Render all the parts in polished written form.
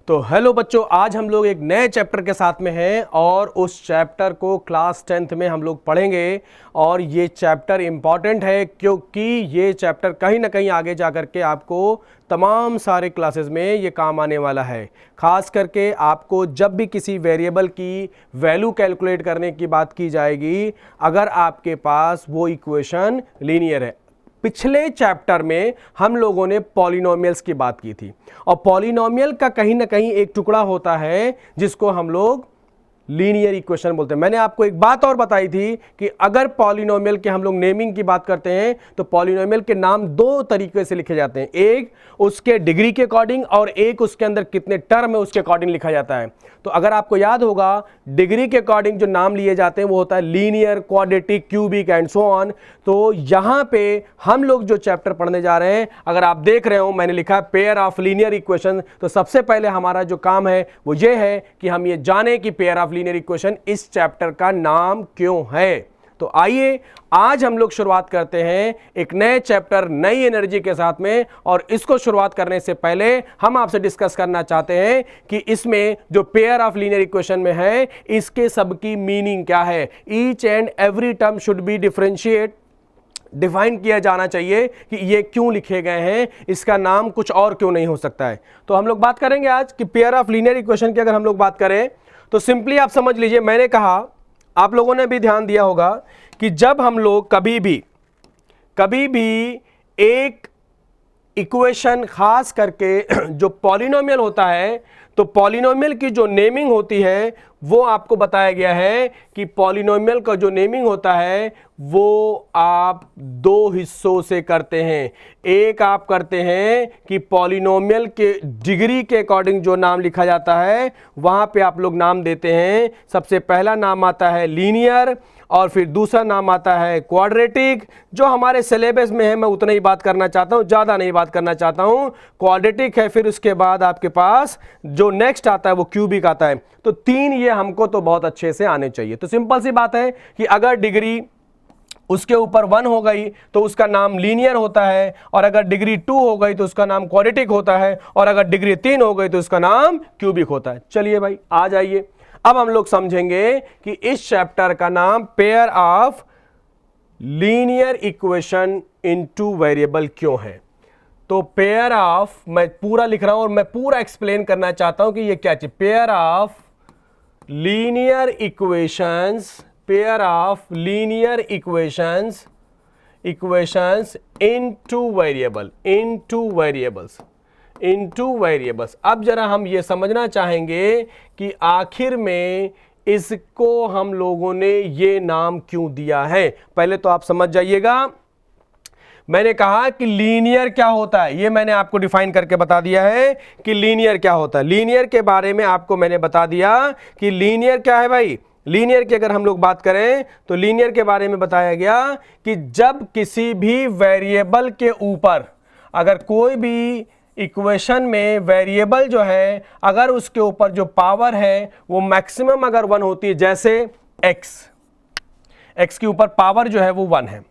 तो हेलो बच्चों, आज हम लोग एक नए चैप्टर के साथ में हैं और उस चैप्टर को क्लास 10th में हम लोग पढ़ेंगे। और ये चैप्टर इम्पॉर्टेंट है क्योंकि ये चैप्टर कहीं ना कहीं आगे जा कर के आपको तमाम सारे क्लासेस में ये काम आने वाला है। ख़ास करके आपको जब भी किसी वेरिएबल की वैल्यू कैलकुलेट करने की बात की जाएगी, अगर आपके पास वो इक्वेशन लीनियर है। पिछले चैप्टर में हम लोगों ने पॉलिनोमियल्स की बात की थी और पॉलिनोमियल का कहीं ना कहीं एक टुकड़ा होता है जिसको हम लोग लीनियर इक्वेशन बोलते हैं। मैंने आपको एक बात और बताई थी कि अगर पॉलिनोमियल के हम लोग नेमिंग की बात करते हैं तो पॉलिनोमियल के नाम दो तरीके से लिखे जाते हैं, एक उसके डिग्री के अकॉर्डिंग और एक उसके अंदर कितने टर्म है उसके अकॉर्डिंग लिखा जाता है। तो अगर आपको याद होगा, डिग्री के अकॉर्डिंग जो नाम लिए जाते हैं वो होता है linear, quadratic, cubic and so on. तो यहां पे हम लोग जो चैप्टर पढ़ने जा रहे हैं, अगर आप देख रहे हो मैंने लिखा है पेयर ऑफ लीनियर इक्वेशन, तो सबसे पहले हमारा जो काम है वो ये है कि हम ये जाने कि पेयर ऑफ लीनियर इक्वेशन इस चैप्टर का नाम क्यों है। तो आइए आज हम लोग शुरुआत करते हैं एक नए चैप्टर नई एनर्जी के साथ में। और इसको शुरुआत करने से पहले हम आपसे डिस्कस करना चाहते हैं कि इसमें जो पेयर ऑफ लीनियर इक्वेशन में है इसके सबकी मीनिंग क्या है। Each and every term should be define किया जाना चाहिए कि ये क्यों लिखे गए हैं, इसका नाम कुछ और क्यों नहीं हो सकता है। तो हम लोग बात करेंगे आज कि पेयर ऑफ लीनियर इक्वेशन की अगर हम लोग बात करें तो सिंपली आप समझ लीजिए, मैंने कहा, आप लोगों ने भी ध्यान दिया होगा कि जब हम लोग कभी भी एक इक्वेशन खास करके जो पॉलिनोमियल होता है, तो पॉलिनोमियल की जो नेमिंग होती है वो आपको बताया गया है कि पॉलिनोमियल का जो नेमिंग होता है वो आप दो हिस्सों से करते हैं। एक आप करते हैं कि पॉलिनोमियल के डिग्री के अकॉर्डिंग जो नाम लिखा जाता है वहां पे आप लोग नाम देते हैं। सबसे पहला नाम आता है लीनियर और फिर दूसरा नाम आता है क्वाड्रेटिक। जो हमारे सिलेबस में है मैं उतना ही बात करना चाहता हूं, ज्यादा नहीं बात करना चाहता हूं। क्वाड्रेटिक है, फिर उसके बाद आपके पास जो नेक्स्ट आता है वो क्यूबिक आता है। तो तीन ये हमको तो बहुत अच्छे से आने चाहिए। तो सिंपल सी बात है कि अगर डिग्री उसके ऊपर 1 हो गई तो उसका नाम लीनियर होता है, और अगर डिग्री 2 हो गई तो उसका नाम क्वाड्रेटिक होता है, और अगर डिग्री 3 हो गई तो उसका नाम क्यूबिक होता है। चलिए भाई आ जाइए, अब हम लोग समझेंगे कि इस चैप्टर का नाम pair of linear equation into variable क्यों है। तो पेयर ऑफ, मैं पूरा लिख रहा हूं और मैं पूरा एक्सप्लेन करना चाहता हूं कि ये क्या चीज। Pair of linear equations into variables. अब जरा हम ये समझना चाहेंगे कि आखिर में इसको हम लोगों ने ये नाम क्यों दिया है। पहले तो आप समझ जाइएगा, मैंने कहा कि लीनियर क्या होता है, ये मैंने आपको डिफाइन करके बता दिया है कि लीनियर क्या होता है। लीनियर के बारे में आपको मैंने बता दिया कि लीनियर क्या है भाई। लीनियर की अगर हम लोग बात करें तो लीनियर के बारे में बताया गया कि जब किसी भी वेरिएबल के ऊपर, अगर कोई भी इक्वेशन में वेरिएबल जो है अगर उसके ऊपर जो पावर है वो मैक्सिमम अगर 1 होती है, जैसे x के ऊपर पावर जो है वो 1 है,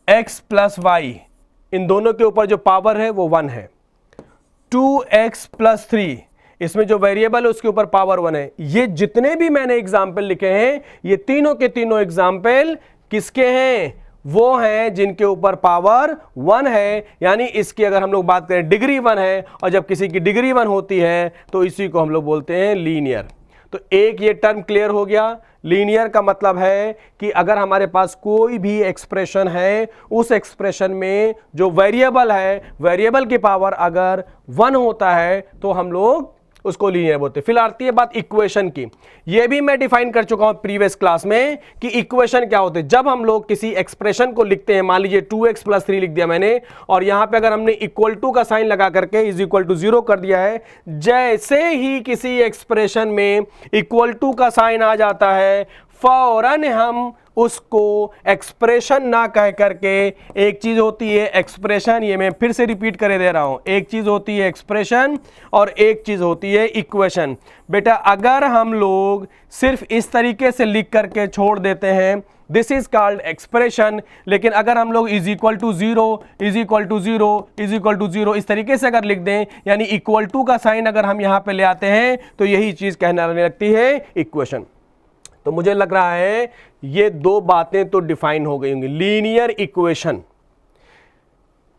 x प्लस वाई इन दोनों के ऊपर जो पावर है वो 1 है, 2x प्लस 3 इसमें जो वेरिएबल है उसके ऊपर पावर 1 है। ये जितने भी मैंने एग्जाम्पल लिखे हैं ये तीनों के तीनों एग्जाम्पल किसके हैं, वो हैं जिनके ऊपर पावर 1 है। यानी इसकी अगर हम लोग बात करें डिग्री 1 है, और जब किसी की डिग्री 1 होती है तो इसी को हम लोग बोलते हैं लीनियर। तो एक ये टर्म क्लियर हो गया। लीनियर का मतलब है कि अगर हमारे पास कोई भी एक्सप्रेशन है, उस एक्सप्रेशन में जो वेरिएबल है, वेरिएबल की पावर अगर 1 होता है तो हम लोग उसको लीनियर बोलते हैं। फिर आती है बात इक्वेशन की। यह भी मैं डिफाइन कर चुका हूं प्रीवियस क्लास में कि इक्वेशन क्या होते हैं। जब हम लोग किसी एक्सप्रेशन को लिखते हैं, मान लीजिए 2x प्लस 3 लिख दिया मैंने, और यहां पे अगर हमने इक्वल टू का साइन लगा करके इज इक्वल टू 0 कर दिया है, जैसे ही किसी एक्सप्रेशन में इक्वल टू का साइन आ जाता है फौरन हम उसको एक्सप्रेशन ना कह करके, एक चीज होती है एक्सप्रेशन, ये मैं फिर से रिपीट करे दे रहा हूं, एक चीज होती है एक्सप्रेशन और एक चीज होती है इक्वेशन। बेटा अगर हम लोग सिर्फ इस तरीके से लिख करके छोड़ देते हैं, दिस इज कॉल्ड एक्सप्रेशन, लेकिन अगर हम लोग is equal to zero, is equal to zero, is equal to zero इस तरीके से अगर लिख दें, यानी इक्वल टू का साइन अगर हम यहां पे ले आते हैं, तो यही चीज कहने लगती है इक्वेशन। तो मुझे लग रहा है ये दो बातें तो डिफाइन हो गई होंगी। Linear equation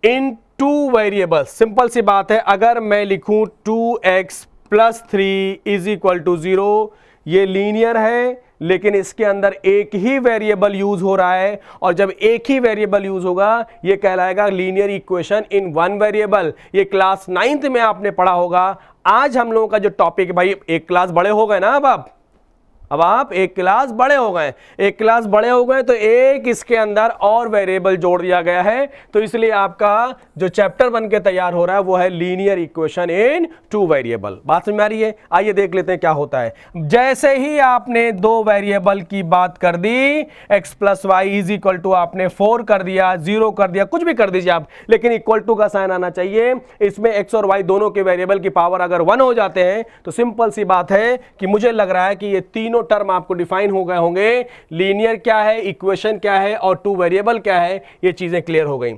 in two variables, simple सी बात है, अगर मैं लिखूं 2x + 3 इज इक्वल टू 0, ये लीनियर है, लेकिन इसके अंदर एक ही वेरिएबल यूज हो रहा है, और जब एक ही वेरिएबल यूज होगा ये कहलाएगा linear equation in one variable. ये क्लास 9th में आपने पढ़ा होगा। आज हम लोगों का जो टॉपिक, भाई एक क्लास बड़े हो गए ना, अब आप एक क्लास बड़े हो गए, एक क्लास बड़े हो गए तो एक इसके अंदर और वेरिएबल जोड़ दिया गया है, तो इसलिए आपका जो चैप्टर बन के तैयार हो रहा है वो है linear equation in two variable. बात समझ में आ रही है? आइए देख लेते हैं क्या होता है। जैसे ही आपने दो वेरिएबल की बात कर दी, x + y is equal to आपने 4 कर दिया, 0 कर दिया, कुछ भी कर दीजिए आप, लेकिन इक्वल टू का साइन आना चाहिए। इसमें x और y दोनों के वेरिएबल की पावर अगर 1 हो जाते हैं तो सिंपल सी बात है कि मुझे लग रहा है कि ये तीनों टर्म आपको डिफाइन हो गए होंगे। लीनियर क्या है, इक्वेशन क्या है और टू वेरिएबल क्या है, ये चीजें क्लियर हो गई।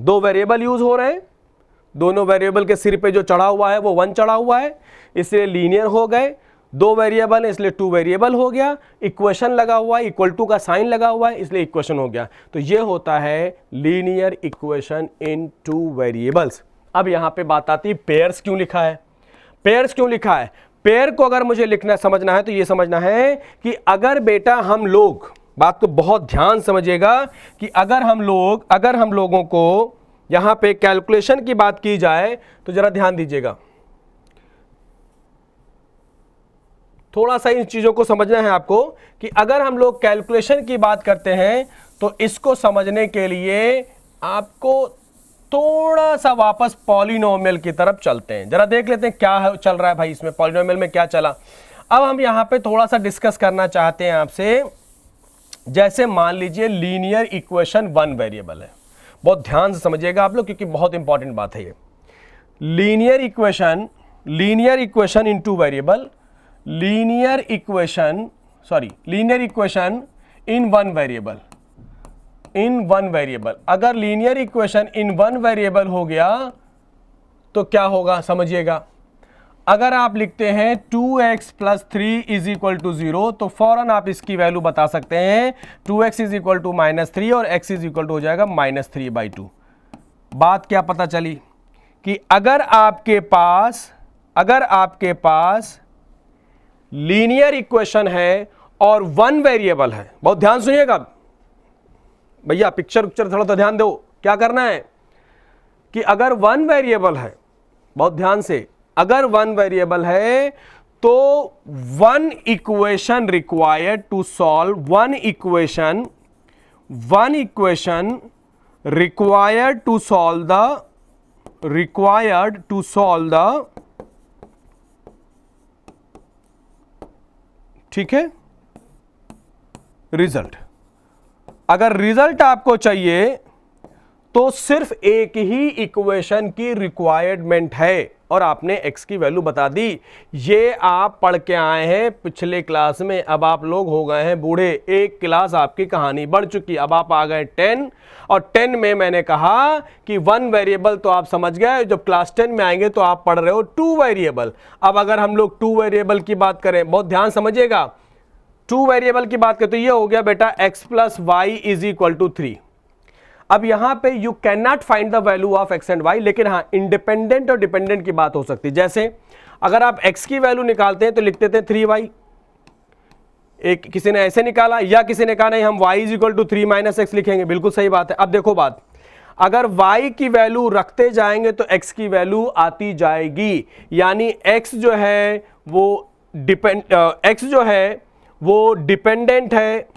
दो वेरिएबल यूज हो रहे हैं, दोनों वेरिएबल के सिर पे जो चढ़ा हुआ है वो 1 चढ़ा हुआ है, इसलिए लीनियर हो गए। दो वेरिएबल है इसलिए टू वेरिएबल हो गया। इक्वेशन लगा हुआ है, इक्वल टू का साइन लगा हुआ है, इसलिए इक्वेशन हो गया। तो ये होता है linear equation in two variables. अब यहां पे बात आती है पेयर्स क्यों लिखा है। पेयर्स क्यों लिखा है? पेयर को अगर मुझे लिखना समझना है तो ये समझना है कि अगर बेटा हम लोग, बात को बहुत ध्यान समझिएगा, कि अगर हम लोगों को यहां पे कैलकुलेशन की बात की जाए तो जरा ध्यान दीजिएगा, थोड़ा सा इन चीजों को समझना है आपको कि अगर हम लोग कैलकुलेशन की बात करते हैं तो इसको समझने के लिए आपको थोड़ा सा वापस पॉलिनोमियल की तरफ चलते हैं। जरा देख लेते हैं क्या चल रहा है भाई, इसमें पॉलिनोमियल में क्या चला। अब हम यहां पे थोड़ा सा डिस्कस करना चाहते हैं आपसे। जैसे मान लीजिए लीनियर इक्वेशन 1 वेरिएबल है, बहुत ध्यान से समझिएगा आप लोग क्योंकि बहुत इंपॉर्टेंट बात है ये। Linear equation in two variable, linear equation in one variable. अगर linear equation in one variable हो गया तो क्या होगा समझिएगा। अगर आप लिखते हैं 2x + 3 इज इक्वल टू 0 तो फौरन आप इसकी वैल्यू बता सकते हैं 2x इज इक्वल टू -3 और x इज इक्वल टू हो जाएगा -3/2। बात क्या पता चली कि अगर आपके पास लीनियर इक्वेशन है और 1 वेरिएबल है, बहुत ध्यान सुनिएगा भैया, पिक्चर थोड़ा तो ध्यान दो। क्या करना है कि अगर 1 वेरिएबल है, बहुत ध्यान से, अगर 1 वेरिएबल है तो 1 equation required to solve, 1 equation required to solve the ठीक है रिजल्ट। अगर रिजल्ट आपको चाहिए तो सिर्फ एक ही इक्वेशन की रिक्वायरमेंट है और आपने x की वैल्यू बता दी। ये आप पढ़ के आए हैं पिछले क्लास में, अब आप लोग हो गए हैं बूढ़े, एक क्लास आपकी कहानी बढ़ चुकी, अब आप आ गए 10 और 10 में मैंने कहा कि 1 वेरिएबल तो आप समझ गए, जब क्लास 10 में आएंगे तो आप पढ़ रहे हो 2 वेरिएबल। अब अगर हम लोग 2 वेरिएबल की बात करें, बहुत ध्यान समझिएगा, 2 वेरिएबल की बात करें तो ये हो गया बेटा x + y is equal to 3। अब यहां पे you can not find the value of x and y, लेकिन हाँ इंडिपेंडेंट और डिपेंडेंट की बात हो सकती है। जैसे अगर आप x की वैल्यू निकालते हैं तो लिख देते हैं 3y, एक किसी ने ऐसे निकाला, या किसी ने कहा नहीं हम y is equal to 3 - x लिखेंगे, बिल्कुल सही बात है। अब देखो बात, अगर y की वैल्यू रखते जाएंगे तो x की वैल्यू आती जाएगी, यानी x जो है वो डिपेंडेंट है,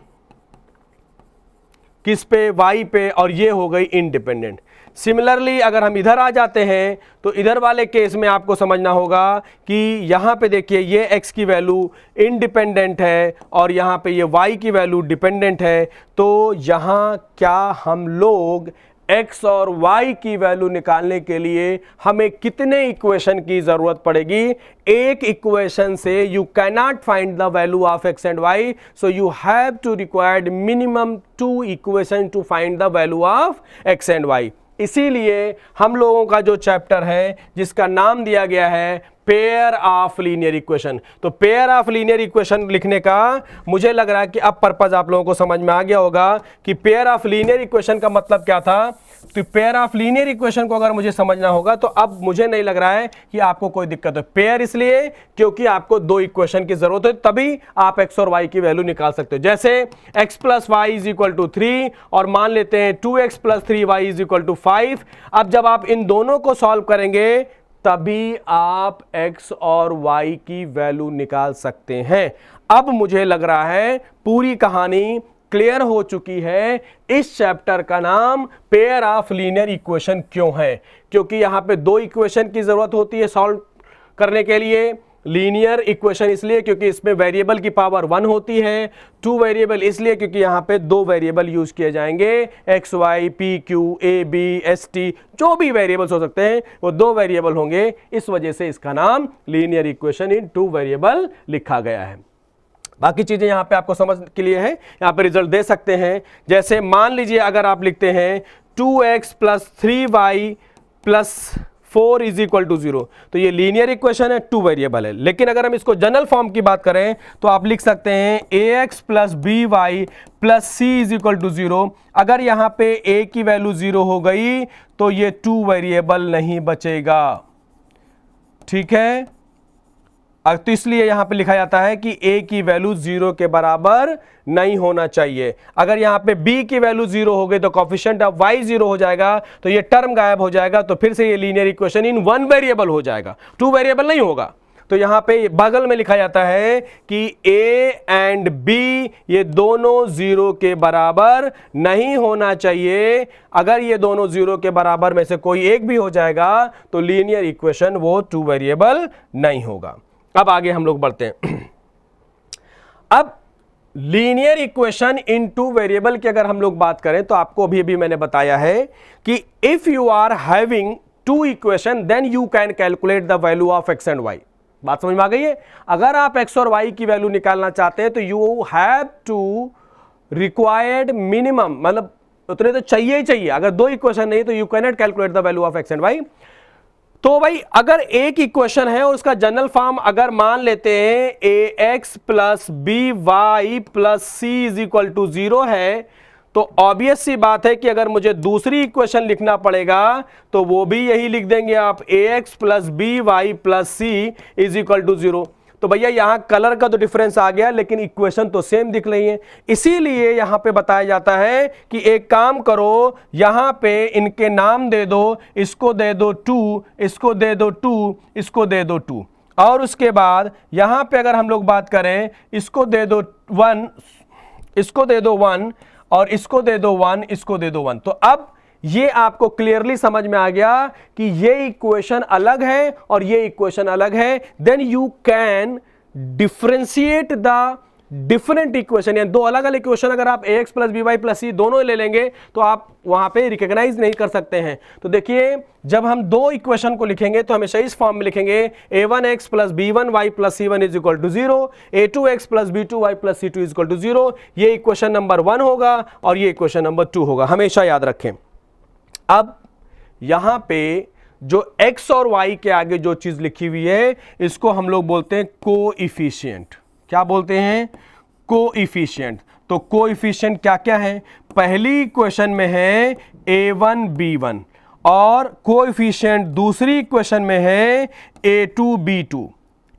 किस पे, y पे, और ये हो गई इंडिपेंडेंट। सिमिलरली अगर हम इधर आ जाते हैं तो इधर वाले केस में आपको समझना होगा कि यहाँ पे देखिए ये x की वैल्यू इंडिपेंडेंट है और यहाँ पे ये y की वैल्यू डिपेंडेंट है। तो यहाँ क्या हम लोग x और y की वैल्यू निकालने के लिए हमें कितने इक्वेशन की जरूरत पड़ेगी? एक इक्वेशन से you can not find the value of x and y, so you have to required minimum 2 equation to find the value of x and y। इसीलिए हम लोगों का जो चैप्टर है जिसका नाम दिया गया है पेयर ऑफ लीनियर इक्वेशन, तो पेयर ऑफ लीनियर इक्वेशन लिखने का मुझे लग रहा है कि अब पर्पज आप लोगों को समझ में आ गया होगा कि पेयर ऑफ लीनियर इक्वेशन का मतलब क्या था। तो पेयर ऑफ लीनियर इक्वेशन को अगर मुझे समझना होगा तो अब मुझे नहीं लग रहा है कि आपको कोई दिक्कत है। पेयर इसलिए क्योंकि आपको 2 इक्वेशन की जरूरत है, तभी आप x और y की वैल्यू निकाल सकते हो। जैसे x plus Y is equal to 3 और मान लेते हैं 2x plus 3y is equal to 5। अब जब आप इन दोनों को सॉल्व करेंगे तभी आप x और y की वैल्यू निकाल सकते हैं। अब मुझे लग रहा है पूरी कहानी क्लियर हो चुकी है। इस चैप्टर का नाम पेयर ऑफ लीनियर इक्वेशन क्यों है? क्योंकि यहां पे 2 इक्वेशन की जरूरत होती है सॉल्व करने के लिए। लीनियर इक्वेशन इसलिए क्योंकि इसमें वेरिएबल की पावर 1 होती है। 2 वेरिएबल इसलिए क्योंकि यहाँ पे 2 वेरिएबल यूज किए जाएंगे, X Y P Q A B S T, जो भी वेरिएबल्स हो सकते हैं वो 2 वेरिएबल होंगे। इस वजह से इसका नाम लीनियर इक्वेशन इन 2 वेरिएबल लिखा गया है। बाकी चीजें यहाँ पे आपको समझ के लिए है, यहाँ पे रिजल्ट दे सकते हैं। जैसे मान लीजिए अगर आप लिखते हैं 2x plus 3y plus 4 is equal to 0, तो ये लीनियर इक्वेशन है, 2 वेरिएबल है। लेकिन अगर हम इसको जनरल फॉर्म की बात करें तो आप लिख सकते हैं ax plus B Y plus c is equal to 0। अगर यहाँ पे a की वैल्यू 0 हो गई तो ये 2 वेरिएबल नहीं बचेगा, ठीक है। तो इसलिए यहां पे लिखा जाता है कि a की वैल्यू 0 के बराबर नहीं होना चाहिए। अगर यहां पे b की वैल्यू 0 हो गई तो कोएफिशिएंट ऑफ y 0 हो जाएगा, तो ये टर्म गायब हो जाएगा, तो फिर से ये लीनियर इक्वेशन इन 1 वेरिएबल हो जाएगा, 2 वेरिएबल नहीं होगा। तो यहां पे बगल में लिखा जाता है कि a एंड b ये दोनों 0 के बराबर नहीं होना चाहिए। अगर ये दोनों 0 के बराबर में से कोई एक भी हो जाएगा तो लीनियर इक्वेशन वो 2 वेरिएबल नहीं होगा। अब आगे हम लोग बढ़ते हैं। अब लीनियर इक्वेशन इन 2 वेरिएबल की अगर हम लोग बात करें तो आपको अभी मैंने बताया है कि if you are having 2 equation then you can calculate the value of X and Y. बात समझ में आ गई है? अगर आप एक्स और वाई की वैल्यू निकालना चाहते हैं तो you have to required minimum, मतलब उतने तो चाहिए ही चाहिए। अगर 2 इक्वेशन नहीं तो you can not calculate the value of X and Y. तो भाई अगर एक इक्वेशन है और उसका जनरल फॉर्म अगर मान लेते हैं ax plus B Y plus C is equal to 0 है, तो ऑब्वियस सी बात है कि अगर मुझे दूसरी इक्वेशन लिखना पड़ेगा तो वो भी यही लिख देंगे आप, ax plus B Y plus C is equal to 0। तो भैया यहां कलर का तो डिफरेंस आ गया लेकिन इक्वेशन तो सेम दिख रही है। इसीलिए यहां पे बताया जाता है कि एक काम करो, यहां पे इनके नाम दे दो, इसको दे दो 2, इसको दे दो 2, इसको दे दो 2, और उसके बाद यहां पे अगर हम लोग बात करें इसको दे दो 1, इसको दे दो 1, और इसको दे दो 1, इसको दे दो 1। तो अब ये आपको क्लियरली समझ में आ गया कि ये इक्वेशन अलग है और ये इक्वेशन अलग है। Then you can differentiate the different equation, यानी 2 अलग अलग इक्वेशन अगर आप ax plus B Y plus c दोनों ले लेंगे तो आप वहां पे रिकॉग्नाइज नहीं कर सकते हैं। तो देखिए जब हम 2 इक्वेशन को लिखेंगे तो हमेशा इस फॉर्म में लिखेंगे a1x plus b1y plus c1 is equal to 0, a2x plus b2y plus c2 is equal to 0। ये इक्वेशन नंबर 1 होगा और ये इक्वेशन नंबर 2 होगा, हमेशा याद रखें। अब यहां पे जो x और y के आगे जो चीज लिखी हुई है इसको हम लोग बोलते हैं कोएफिशिएंट। क्या बोलते हैं? कोएफिशिएंट। तो कोएफिशिएंट क्या क्या है? पहली इक्वेशन में है a1 b1 और कोएफिशिएंट दूसरी इक्वेशन में है a2 b2,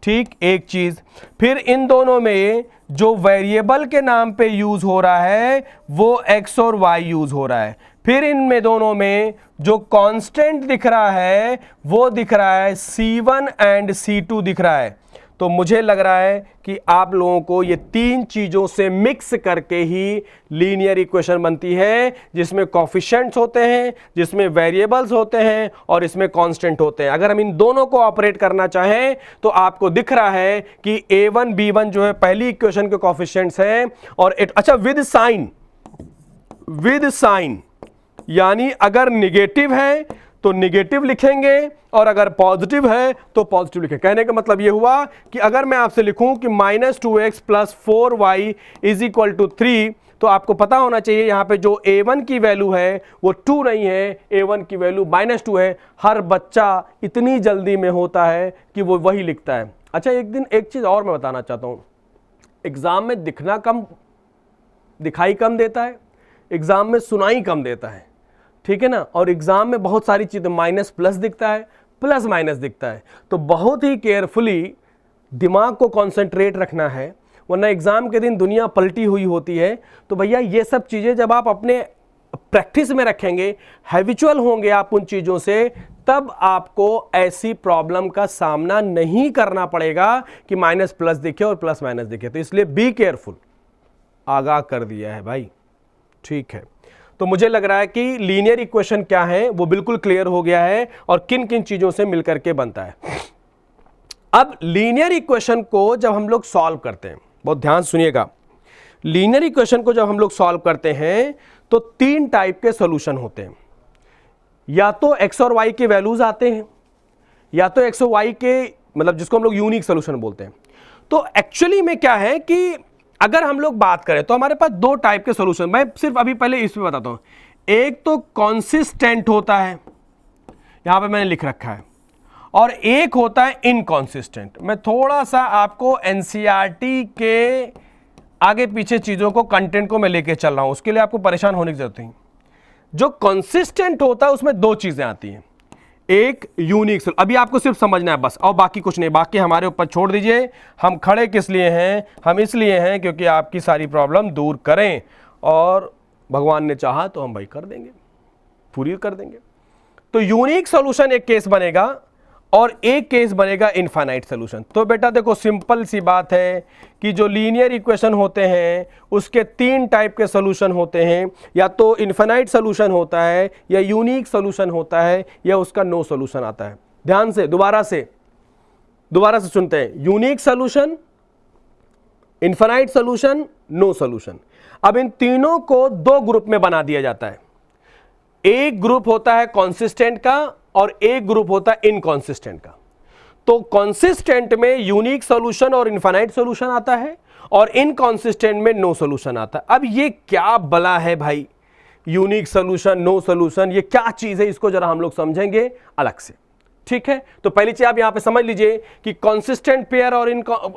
ठीक, एक चीज। फिर इन दोनों में जो वेरिएबल के नाम पे यूज हो रहा है वो x और y यूज हो रहा है। फिर इनमें दोनों में जो कांस्टेंट दिख रहा है वो दिख रहा है c1 एंड c2 दिख रहा है। तो मुझे लग रहा है कि आप लोगों को ये तीन चीजों से मिक्स करके ही लीनियर इक्वेशन बनती है, जिसमें कोफिशिएंट्स होते हैं, जिसमें वेरिएबल्स होते हैं और इसमें कांस्टेंट होते हैं। अगर हम इन दोनों को ऑपरेट करना चाहें तो आपको दिख रहा है कि a1 b1 जो है पहली इक्वेशन के कोफिशिएंट्स हैं, और अच्छा विद साइन, यानी अगर निगेटिव है तो निगेटिव लिखेंगे और अगर पॉजिटिव है तो पॉजिटिव लिखेंगे। कहने का मतलब यह हुआ कि अगर मैं आपसे लिखूं कि -2x + 4y = 3, तो आपको पता होना चाहिए यहां पे जो a1 की वैल्यू है वो 2 नहीं है, a1 की वैल्यू -2 है। हर बच्चा इतनी जल्दी में होता है कि वो वही लिखता है। अच्छा, एक चीज और मैं बताना चाहता हूं, एग्जाम में दिखाई कम देता है, एग्जाम में सुनाई कम देता है, ठीक है ना, और एग्जाम में बहुत सारी चीजें माइनस प्लस दिखता है, प्लस माइनस दिखता है, तो बहुत ही केयरफुली दिमाग को कंसंट्रेट रखना है, वरना एग्जाम के दिन दुनिया पलटी हुई होती है। तो भैया ये सब चीजें जब आप अपने प्रैक्टिस में रखेंगे, हैबिचुअल होंगे आप उन चीजों से, तब आपको ऐसी प्रॉब्लम का सामना नहीं करना पड़ेगा कि माइनस प्लस दिखे और प्लस माइनस दिखे। तो इसलिए बी केयरफुल, आगाह कर दिया है भाई, ठीक है। तो मुझे लग रहा है कि लीनियर इक्वेशन क्या है वो बिल्कुल क्लियर हो गया है और किन किन चीजों से मिलकर के बनता है। अब लीनियर इक्वेशन को जब हम लोग सॉल्व करते हैं, बहुत ध्यान सुनिएगा, लीनियर इक्वेशन को जब हम लोग सॉल्व करते हैं तो तीन टाइप के सॉल्यूशन होते हैं। या तो एक्स और वाई के वैल्यूज आते हैं, या तो एक्स और वाई के, मतलब जिसको हम लोग यूनिक सॉल्यूशन बोलते हैं। तो एक्चुअली में क्या है कि अगर हम लोग बात करें तो हमारे पास दो टाइप के सॉल्यूशन, मैं सिर्फ अभी पहले इसमें बताता हूं। एक तो कॉन्सिस्टेंट होता है, यहां पे मैंने लिख रखा है, और एक होता है इनकॉन्सिस्टेंट। मैं थोड़ा सा आपको एनसीईआरटी के आगे पीछे चीजों को, कंटेंट को मैं लेके चल रहा हूं, उसके लिए आपको परेशान होने की जरूरत नहीं। जो कंसिस्टेंट होता है उसमें दो चीजें आती हैं, एक यूनिक, अभी आपको सिर्फ समझना है बस, और बाकी कुछ नहीं, बाकी हमारे ऊपर छोड़ दीजिए। हम खड़े किस लिए हैं? हम इसलिए हैं क्योंकि आपकी सारी प्रॉब्लम दूर करें, और भगवान ने चाहा तो हम भाई कर देंगे, पूरी कर देंगे। तो यूनिक सॉल्यूशन एक केस बनेगा और एक केस बनेगा इनफाइनाइट सॉल्यूशन। तो बेटा देखो, सिंपल सी बात है कि जो लीनियर इक्वेशन होते हैं उसके तीन टाइप के सॉल्यूशन होते हैं, या तो इनफाइनाइट सॉल्यूशन होता है, या यूनिक सॉल्यूशन होता है, या उसका नो सॉल्यूशन आता है। ध्यान से दोबारा से सुनते हैं, unique solution, infinite solution, no solution. अब इन तीनों को दो ग्रुप में बना दिया जाता है। एक ग्रुप होता है कॉन्सिस्टेंट का और एक ग्रुप होता है इनकॉन्सिस्टेंट का। तो कॉन्सिस्टेंट में यूनिक सॉल्यूशन और इनफाइनाइट सॉल्यूशन आता है, और इनकॉन्सिस्टेंट में नो सॉल्यूशन आता है। अब ये क्या बला है भाई, यूनिक सॉल्यूशन, नो सॉल्यूशन, ये क्या चीज है, इसको जरा हम लोग समझेंगे अलग से, ठीक है। तो पहली चीज आप यहां पे समझ लीजिए कि कॉन्सिस्टेंट पेयर और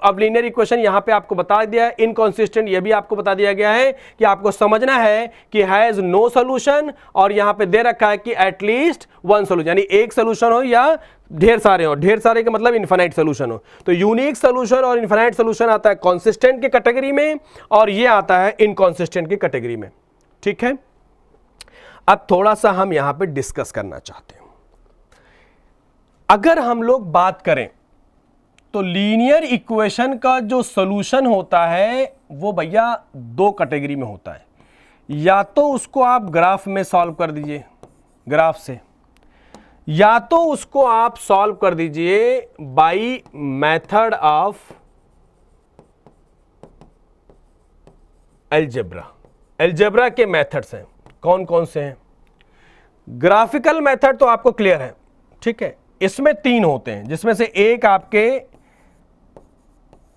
अब लीनियर इक्वेशन यहां पे आपको बता दिया है, इनकॉन्सिस्टेंट ये भी आपको बता दिया गया है कि आपको समझना है कि हैज नो सॉल्यूशन, और यहां पे दे रखा है कि एटलीस्ट वन सॉल्यूशन, यानी एक सॉल्यूशन हो या ढेर सारे हो। ढेर सारे का मतलब इनफाइनाइट सॉल्यूशन हो। तो यूनिक सॉल्यूशन और इनफाइनाइट सॉल्यूशन आता है कॉन्सिस्टेंट की कैटेगरी में, और ये आता है इनकॉन्सिस्टेंट की कैटेगरी में, ठीक है। अब थोड़ा सा हम यहां पे डिस्कस करना चाहते हैं। अगर हम लोग बात करें तो लीनियर इक्वेशन का जो सॉल्यूशन होता है वो भैया दो कैटेगरी में होता है। या तो उसको आप ग्राफ में सॉल्व कर दीजिए, ग्राफ से, या तो उसको आप सॉल्व कर दीजिए by method of algebra. Algebra के मेथड्स हैं, कौन कौन से हैं? ग्राफिकल मेथड तो आपको क्लियर है, ठीक है। इसमें तीन होते हैं, जिसमें से एक आपके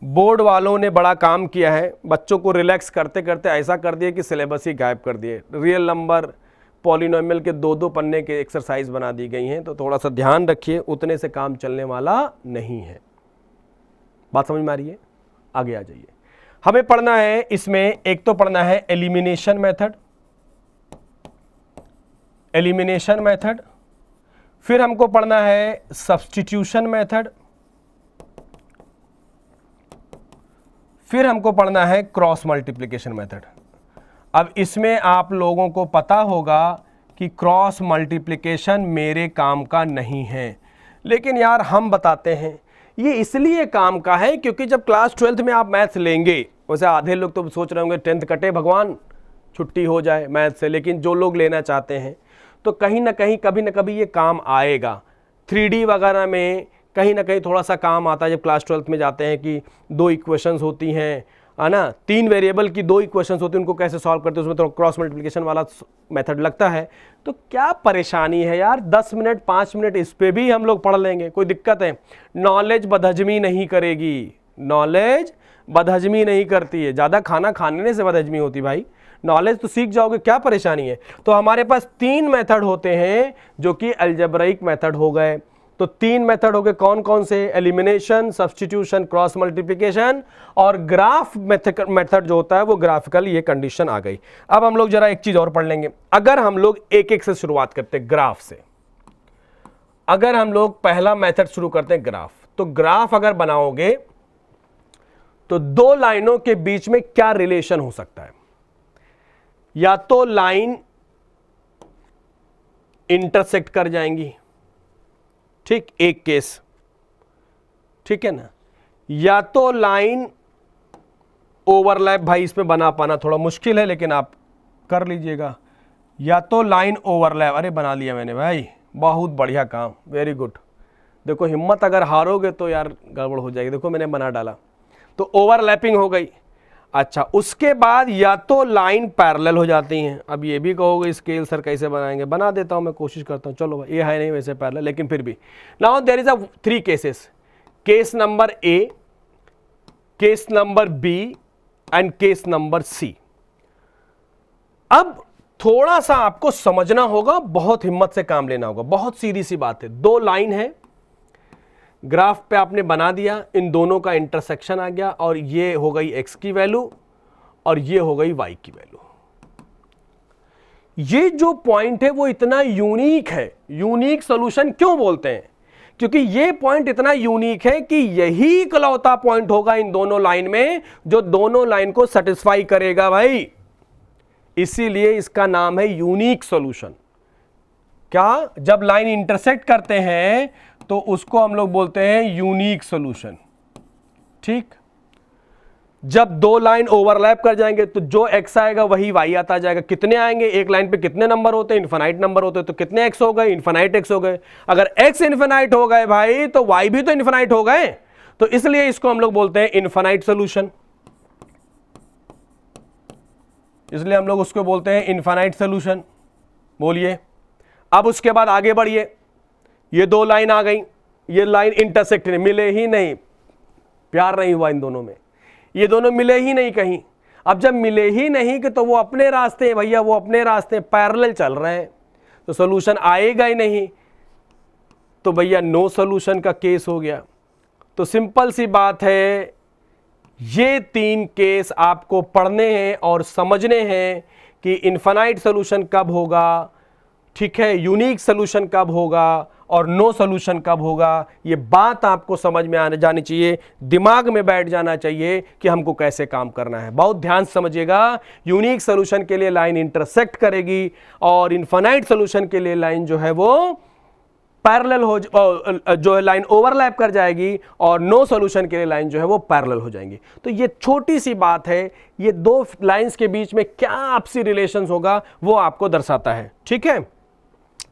बोर्ड वालों ने बड़ा काम किया है, बच्चों को रिलैक्स करते करते ऐसा कर दिए कि सिलेबस ही गायब कर दिए। रियल नंबर, पॉलिनोमियल के दो दो पन्ने के एक्सरसाइज बना दी गई हैं, तो थोड़ा सा ध्यान रखिए, उतने से काम चलने वाला नहीं है। बात समझ में आ रही है? आगे आ जाइए। हमें पढ़ना है इसमें, एक तो पढ़ना है एलिमिनेशन मेथड, एलिमिनेशन मेथड, फिर हमको पढ़ना है सब्स्टिट्यूशन मेथड, फिर हमको पढ़ना है क्रॉस मल्टीप्लिकेशन मेथड। अब इसमें आप लोगों को पता होगा कि क्रॉस मल्टीप्लिकेशन मेरे काम का नहीं है, लेकिन यार हम बताते हैं, ये इसलिए काम का है क्योंकि जब क्लास 12th में आप मैथ्स लेंगे, वैसे आधे लोग तो सोच रहे होंगे 10th कटे भगवान, छुट्टी हो जाए मैथ से, लेकिन जो लोग लेना चाहते हैं तो कहीं ना कहीं कभी ना कभी ये काम आएगा। 3D वगैरह में कहीं ना कहीं थोड़ा सा काम आता है जब क्लास 12th में जाते हैं कि 2 इक्वेशंस होती हैं, है ना, 3 वेरिएबल की 2 इक्वेशंस होती हैं, उनको कैसे सॉल्व करते हैं, उसमें थोड़ा क्रॉस मल्टीप्लिकेशन वाला मेथड लगता है। तो क्या परेशानी है यार, 10 मिनट 5 मिनट इस पे भी हम लोग पढ़ लेंगे, कोई दिक्कत है? नॉलेज बदहजमी नहीं करेगी, नॉलेज बदहजमी नहीं करती है, ज़्यादा खाना खाने से बदहजमी होती भाई, नॉलेज तो सीख जाओगे, क्या परेशानी है? तो हमारे पास 3 मेथड होते हैं जो कि अलजेब्राइक मेथड हो गए। तो 3 मेथड हो गए, कौन कौन से? एलिमिनेशन, सब्स्टिट्यूशन, क्रॉस मल्टीप्लिकेशन, और ग्राफ मेथड जो होता है वो ग्राफिकल, ये कंडीशन आ गई। अब हम लोग जरा एक चीज और पढ़ लेंगे। अगर हम लोग एक एक से शुरुआत करते हैं ग्राफ से, अगर हम लोग पहला मेथड शुरू करते हैं ग्राफ, तो ग्राफ अगर बनाओगे तो 2 लाइनों के बीच में क्या रिलेशन हो सकता है? या तो लाइन इंटरसेक्ट कर जाएंगी, ठीक, एक केस, ठीक है ना, या तो लाइन ओवरलैप, भाई इसमें बना पाना थोड़ा मुश्किल है लेकिन आप कर लीजिएगा, या तो लाइन ओवरलैप, अरे बना लिया मैंने भाई, बहुत बढ़िया काम, वेरी गुड। देखो हिम्मत अगर हारोगे तो यार गड़बड़ हो जाएगी, देखो मैंने बना डाला, तो ओवरलैपिंग हो गई। अच्छा, उसके बाद या तो लाइन पैरेलल हो जाती हैं। अब ये भी कहोगे स्केल सर कैसे बनाएंगे, बना देता हूं मैं, कोशिश करता हूं, चलो ये है नहीं वैसे पैरेलल, लेकिन फिर भी। Now there is a 3 cases, case number A, case number B and case number C. अब थोड़ा सा आपको समझना होगा, बहुत हिम्मत से काम लेना होगा, बहुत सीधी सी बात है। 2 लाइन है, ग्राफ पे आपने बना दिया, इन दोनों का इंटरसेक्शन आ गया, और ये हो गई x की वैल्यू और ये हो गई y की वैल्यू। ये जो पॉइंट है वो इतना यूनिक है। यूनिक सॉल्यूशन क्यों बोलते हैं? क्योंकि ये पॉइंट इतना यूनिक है कि यही इकलौता पॉइंट होगा इन दोनों लाइन में जो दोनों लाइन को सेटिस्फाई करेगा भाई, इसीलिए इसका नाम है यूनिक सॉल्यूशन। क्या? जब लाइन इंटरसेक्ट करते हैं तो उसको हम लोग बोलते हैं यूनिक सॉल्यूशन, ठीक। जब 2 लाइन ओवरलैप कर जाएंगे तो जो x आएगा वही y आता जाएगा। कितने आएंगे? एक लाइन पे कितने नंबर होते हैं? इनफाइनाइट नंबर होते हैं, तो कितने x हो गए? इनफाइनाइट x हो गए। अगर x इनफाइनाइट हो गए भाई तो y भी तो इनफाइनाइट हो गए, तो इसलिए इसको हम लोग बोलते हैं इनफाइनाइट सॉल्यूशन, इसलिए हम लोग उसको बोलते हैं इनफाइनाइट सॉल्यूशन। बोलिए, अब उसके बाद आगे बढ़िए, ये 2 लाइन आ गई, ये लाइन इंटरसेक्ट नहीं, मिले ही नहीं, प्यार नहीं हुआ इन दोनों में, ये दोनों मिले ही नहीं कहीं। अब जब मिले ही नहीं कि तो वो अपने रास्ते भैया, वो अपने रास्ते पैरेलल चल रहे हैं, तो सॉल्यूशन आएगा ही नहीं, तो भैया नो सॉल्यूशन का केस हो गया। तो सिंपल सी बात है, ये 3 केस आपको पढ़ने हैं और समझने हैं कि इनफाइनाइट सॉल्यूशन कब होगा, ठीक है, यूनिक सॉल्यूशन कब होगा और नो सॉल्यूशन कब होगा। ये बात आपको समझ में आने जानी चाहिए, दिमाग में बैठ जाना चाहिए कि हमको कैसे काम करना है। बहुत ध्यान से समझिएगा, यूनिक सॉल्यूशन के लिए लाइन इंटरसेक्ट करेगी और इनफाइनाइट सॉल्यूशन के लिए लाइन जो है वो पैरेलल हो, जो है लाइन ओवरलैप कर जाएगी, और नो सॉल्यूशन के लिए लाइन जो है वो पैरेलल हो जाएंगी। तो ये छोटी सी बात है, ये 2 लाइंस के बीच में क्या आपसी रिलेशंस होगा वो आपको दर्शाता है, ठीक है।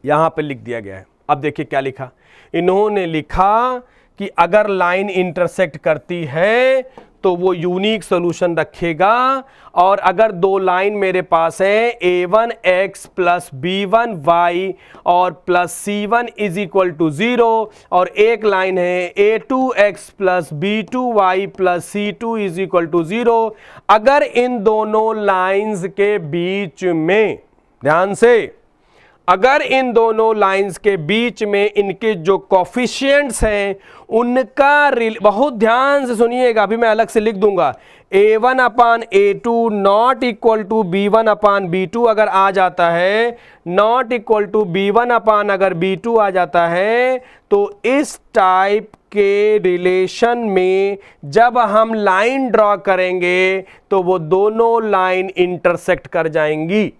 यहां पे लिख दिया गया है। अब देखिए क्या लिखा, इन्होंने लिखा कि अगर लाइन इंटरसेक्ट करती है तो वो यूनिक सॉल्यूशन रखेगा, और अगर 2 लाइन मेरे पास है a1x प्लस b1y और plus c1 is equal to 0, और एक लाइन है a2x plus b2y plus c2 is equal to 0, अगर इन दोनों लाइंस के बीच में, ध्यान से, अगर इन दोनों लाइंस के बीच में इनके जो कोफिशिएंट्स हैं उनका बहुत ध्यान से सुनिएगा, अभी मैं अलग से लिख दूंगा, a1 upon a2 not equal to b1 upon b2 अगर आ जाता है, नॉट इक्वल टू b1 अपान अगर b2 आ जाता है, तो इस टाइप के रिलेशन में जब हम लाइन ड्रॉ करेंगे तो वो दोनों लाइन इंटरसेक्ट कर जाएंगी।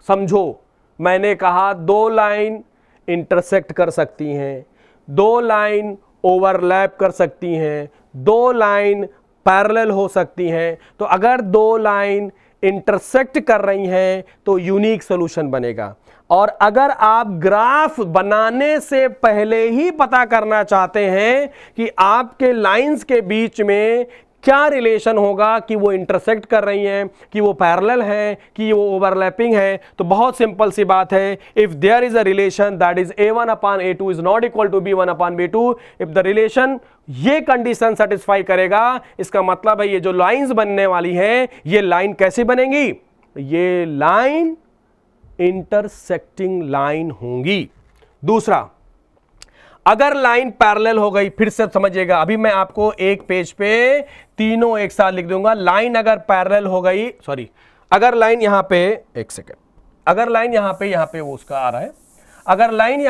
समझो, मैंने कहा 2 लाइन इंटरसेक्ट कर सकती हैं, 2 लाइन ओवरलैप कर सकती हैं, 2 लाइन पैरेलल हो सकती हैं। तो अगर 2 लाइन इंटरसेक्ट कर रही हैं तो यूनिक सॉल्यूशन बनेगा। और अगर आप ग्राफ बनाने से पहले ही पता करना चाहते हैं कि आपके लाइंस के बीच में क्या रिलेशन होगा, कि वो इंटरसेक्ट कर रही हैं, कि वो पैरेलल है, कि वो ओवरलैपिंग है, तो बहुत सिंपल सी बात है, if there is a relation that is a1/a2 is not equal to b1/b2, if the relation ये कंडीशन सेटिस्फाई करेगा, इसका मतलब है ये जो लाइंस बनने वाली हैं ये लाइन कैसे बनेंगी, ये लाइन इंटरसेक्टिंग लाइन होंगी। दूसरा, अगर लाइन पैरेलल हो गई, फिर से समझिएगा, अभी मैं आपको एक पेज पे तीनों एक साथ लिख दूंगा। लाइन अगर पैरेलल हो गई, सॉरी, अगर लाइन यहां पे, एक सेकेंड, अगर लाइन यहां पे वो उसका आ रहा है, अगर लाइन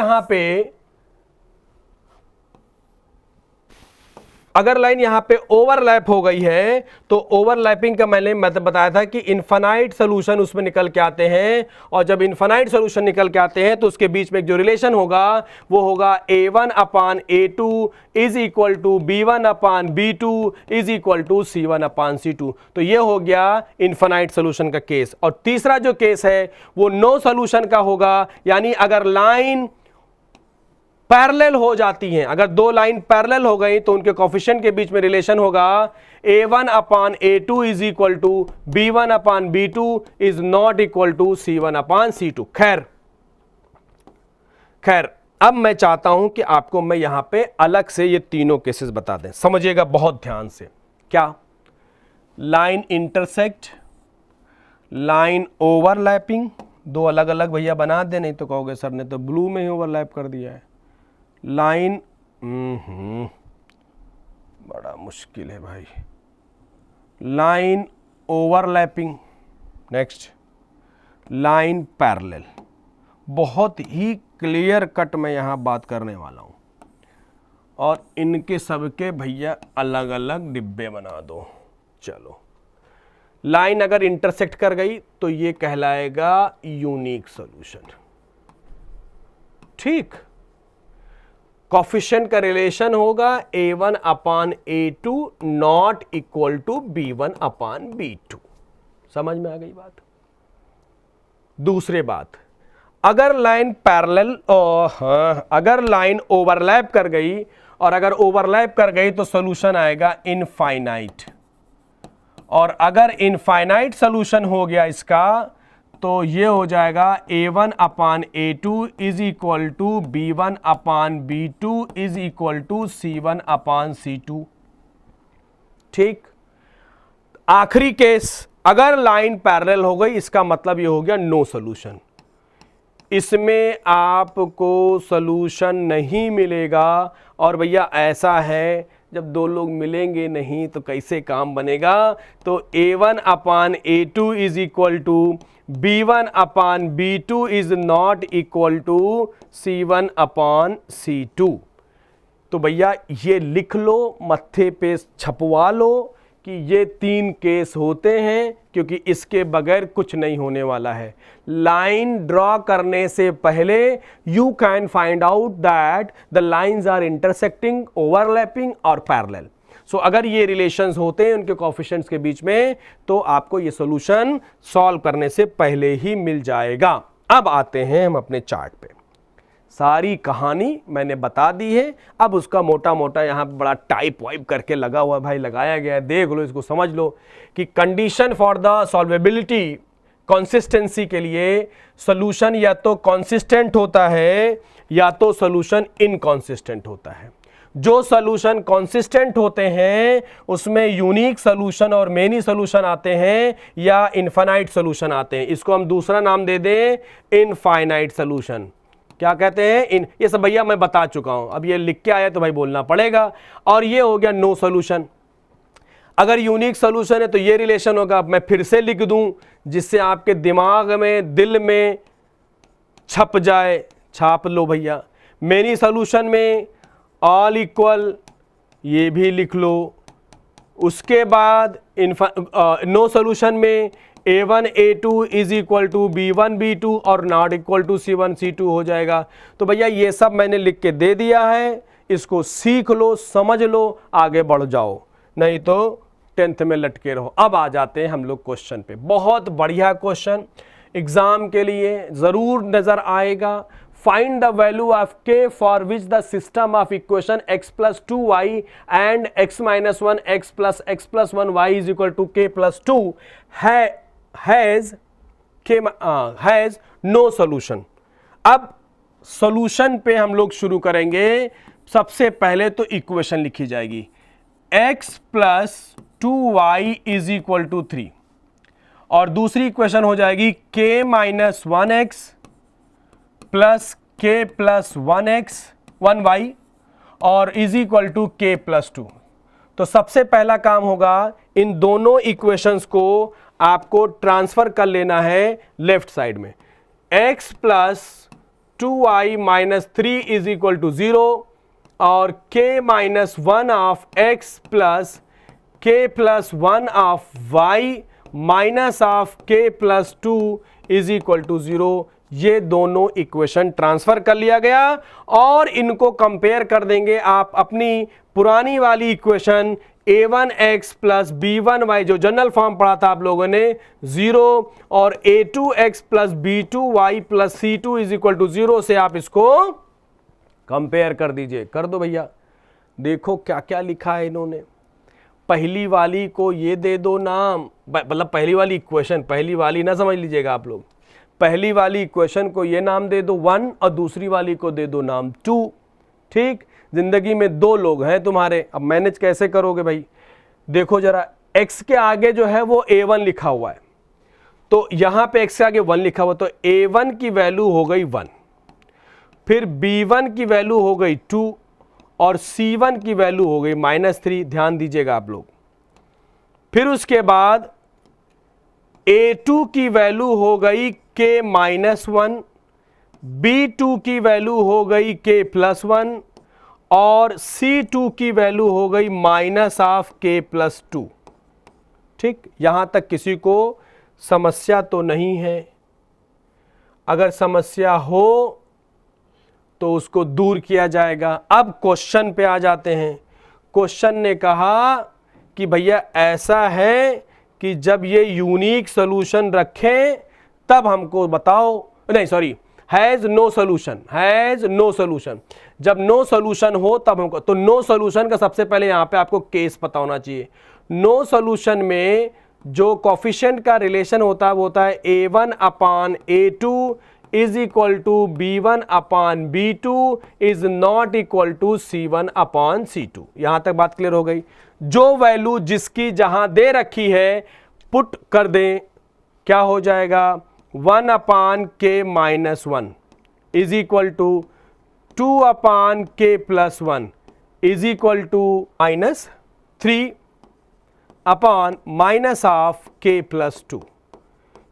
यहां पे ओवरलैप हो गई है तो ओवरलैपिंग का मैंने मतलब बताया था कि इनफाइनाइट सॉल्यूशन उसमें निकल के आते हैं, और जब इनफाइनाइट सॉल्यूशन निकल के आते हैं तो उसके बीच में एक जो रिलेशन होगा वो होगा a1/a2 is equal to b1/b2 is equal to c1/c2। तो ये हो गया इनफाइनाइट सॉल्यूशन का केस। और तीसरा जो केस है वो नो सॉल्यूशन का होगा, यानी अगर लाइन पैरेलल हो जाती हैं, अगर 2 लाइन पैरेलल हो गई तो उनके कोफिशिएंट के बीच में रिलेशन होगा a1/a2 is equal to b1/b2 is not equal to c1/c2। खैर अब मैं चाहता हूं कि आपको मैं यहां पे अलग से ये तीनों केसेस बता दें, समझिएगा बहुत ध्यान से। क्या? लाइन इंटरसेक्ट, लाइन ओवरलैपिंग, 2 अलग अलग भैया बना दे, नहीं तो कहोगे सर ने तो ब्लू में ही ओवरलैप कर दिया है। लाइन बड़ा मुश्किल है भाई। Line overlapping, next line parallel. बहुत ही क्लियर कट मैं यहां बात करने वाला हूं, और इनके सबके भैया अलग अलग डिब्बे बना दो। चलो, लाइन अगर इंटरसेक्ट कर गई तो ये कहलाएगा यूनिक सॉल्यूशन। ठीक, कोफिशिएंट का रिलेशन होगा a1/a2 not equal to b1/b2। समझ में आ गई बात? दूसरी बात, अगर लाइन पैरेलल, अगर लाइन ओवरलैप कर गई, और अगर ओवरलैप कर गई तो सॉल्यूशन आएगा इनफाइनाइट, और अगर इनफाइनाइट सॉल्यूशन हो गया इसका तो ये हो जाएगा a1/a2 is equal to b1/b2 is equal to c1/c2। ठीक, आखिरी केस, अगर लाइन पैरेलल हो गई इसका मतलब ये हो गया नो सॉल्यूशन, इसमें आपको सॉल्यूशन नहीं मिलेगा। और भैया ऐसा है, जब 2 लोग मिलेंगे नहीं तो कैसे काम बनेगा? तो a1/a2 is equal to b1/b2 is not equal to c1/c2। तो भैया ये लिख लो, मत्थे पे छपवा लो कि ये 3 केस होते हैं, क्योंकि इसके बगैर कुछ नहीं होने वाला है। लाइन ड्रॉ करने से पहले you can find out that the lines are intersecting, overlapping और पैरेलल। सो अगर ये रिलेशंस होते हैं उनके कोफिशिएंट्स के बीच में, तो आपको ये सॉल्यूशन सॉल्व करने से पहले ही मिल जाएगा। अब आते हैं हम अपने चार्ट पे। सारी कहानी मैंने बता दी है, अब उसका मोटा मोटा यहाँ बड़ा टाइप वाइप करके लगा हुआ भाई, लगाया गया है, देख लो, इसको समझ लो कि कंडीशन फॉर द सॉल्वेबिलिटी, कंसिस्टेंसी के लिए सॉल्यूशन या तो कंसिस्टेंट होता है या तो सॉल्यूशन इनकंसिस्टेंट होता है। जो सॉल्यूशन कंसिस्टेंट होते हैं उसमें यूनिक सॉल्यूशन और मेनी सॉल्यूशन आते हैं या इनफाइनाइट सॉल्यूशन आते हैं। इसको हम दूसरा नाम दे दें, इनफाइनाइट सॉल्यूशन। क्या कहते हैं? ये सब भैया मैं बता चुका हूं, अब ये लिख के आया तो भाई बोलना पड़ेगा। और ये हो गया नो सॉल्यूशन। अगर यूनिक सॉल्यूशन है तो ये रिलेशन होगा, अब मैं फिर से लिख दूं जिससे आपके दिमाग में, दिल में छप जाए, छाप लो भैया। मेनी सॉल्यूशन में ऑल इक्वल, ये भी लिख लो। उसके बाद नो सॉल्यूशन में a1/a2 is equal to b1/b2 और नॉट इक्वल टू c1/c2 हो जाएगा। तो भैया ये सब मैंने लिख के दे दिया है, इसको सीख लो, समझ लो, आगे बढ़ जाओ, नहीं तो 10th में लटके रहो। अब आ जाते हैं हम लोग क्वेश्चन पे। बहुत बढ़िया क्वेश्चन, एग्जाम के लिए जरूर नजर आएगा। Find the value of k for which the system of equation x plus 2y and x minus 1 x plus 1 y is equal to k plus 2 has no solution. अब solution पे हम लोग शुरू करेंगे। सबसे पहले तो इक्वेशन लिखी जाएगी, x plus 2y is equal to 3, और दूसरी इक्वेशन हो जाएगी k minus 1x plus k plus 1y और is equal to k plus 2। तो सबसे पहला काम होगा, इन दोनों इक्वेशंस को आपको ट्रांसफर कर लेना है लेफ्ट साइड में। x plus 2y minus 3 is equal to 0 और k minus 1 of x plus k plus 1 of y minus of k plus 2 is equal to 0। ये दोनों इक्वेशन ट्रांसफर कर लिया गया और इनको कंपेयर कर देंगे आप अपनी पुरानी वाली इक्वेशन a1x प्लस b1y, जो जनरल फॉर्म पढ़ा था आप लोगों ने, 0 और a2x plus b2y plus c2 is equal to 0 से आप इसको कंपेयर कर दीजिए। कर दो भैया, देखो क्या क्या लिखा है इन्होंने। पहली वाली को ये दे दो नाम, मतलब पहली वाली इक्वेशन, पहली वाली ना समझ लीजिएगा आप लोग, पहली वाली इक्वेशन को ये नाम दे दो 1 और दूसरी वाली को दे दो नाम 2। ठीक, जिंदगी में 2 लोग हैं तुम्हारे, अब मैनेज कैसे करोगे भाई? देखो जरा, x के आगे जो है वो a1 लिखा हुआ है, तो यहां पे x के आगे 1 लिखा हुआ, तो a1 की वैल्यू हो गई 1, फिर b1 की वैल्यू हो गई 2 और c1 की वैल्यू हो गई -3। ध्यान दीजिएगा आप लोग। फिर उसके बाद a2 की वैल्यू हो गई k माइनस 1, b2 की वैल्यू हो गई k प्लस 1 और c2 की वैल्यू हो गई माइनस ऑफ k प्लस 2। ठीक, यहां तक किसी को समस्या तो नहीं है? अगर समस्या हो तो उसको दूर किया जाएगा। अब क्वेश्चन पे आ जाते हैं। क्वेश्चन ने कहा कि भैया ऐसा है कि जब ये यूनिक सॉल्यूशन रखें तब हमको बताओ, नहीं sorry, has no solution, has no solution. जब नो सॉल्यूशन हो तब हमको, तो नो सॉल्यूशन का सबसे पहले यहां पे आपको केस पता होना चाहिए। नो सॉल्यूशन में जो कोफिशिएंट का रिलेशन होता है वो होता है a1 upon a2 is equal to b1 upon b2 is not equal to c1 upon c2। यहां तक बात क्लियर हो गई। जो वैल्यू जिसकी जहां दे रखी है पुट कर दें, क्या हो जाएगा? 1 upon k minus 1 is equal to 2 upon k plus 1 is equal to -3 upon minus of k plus 2।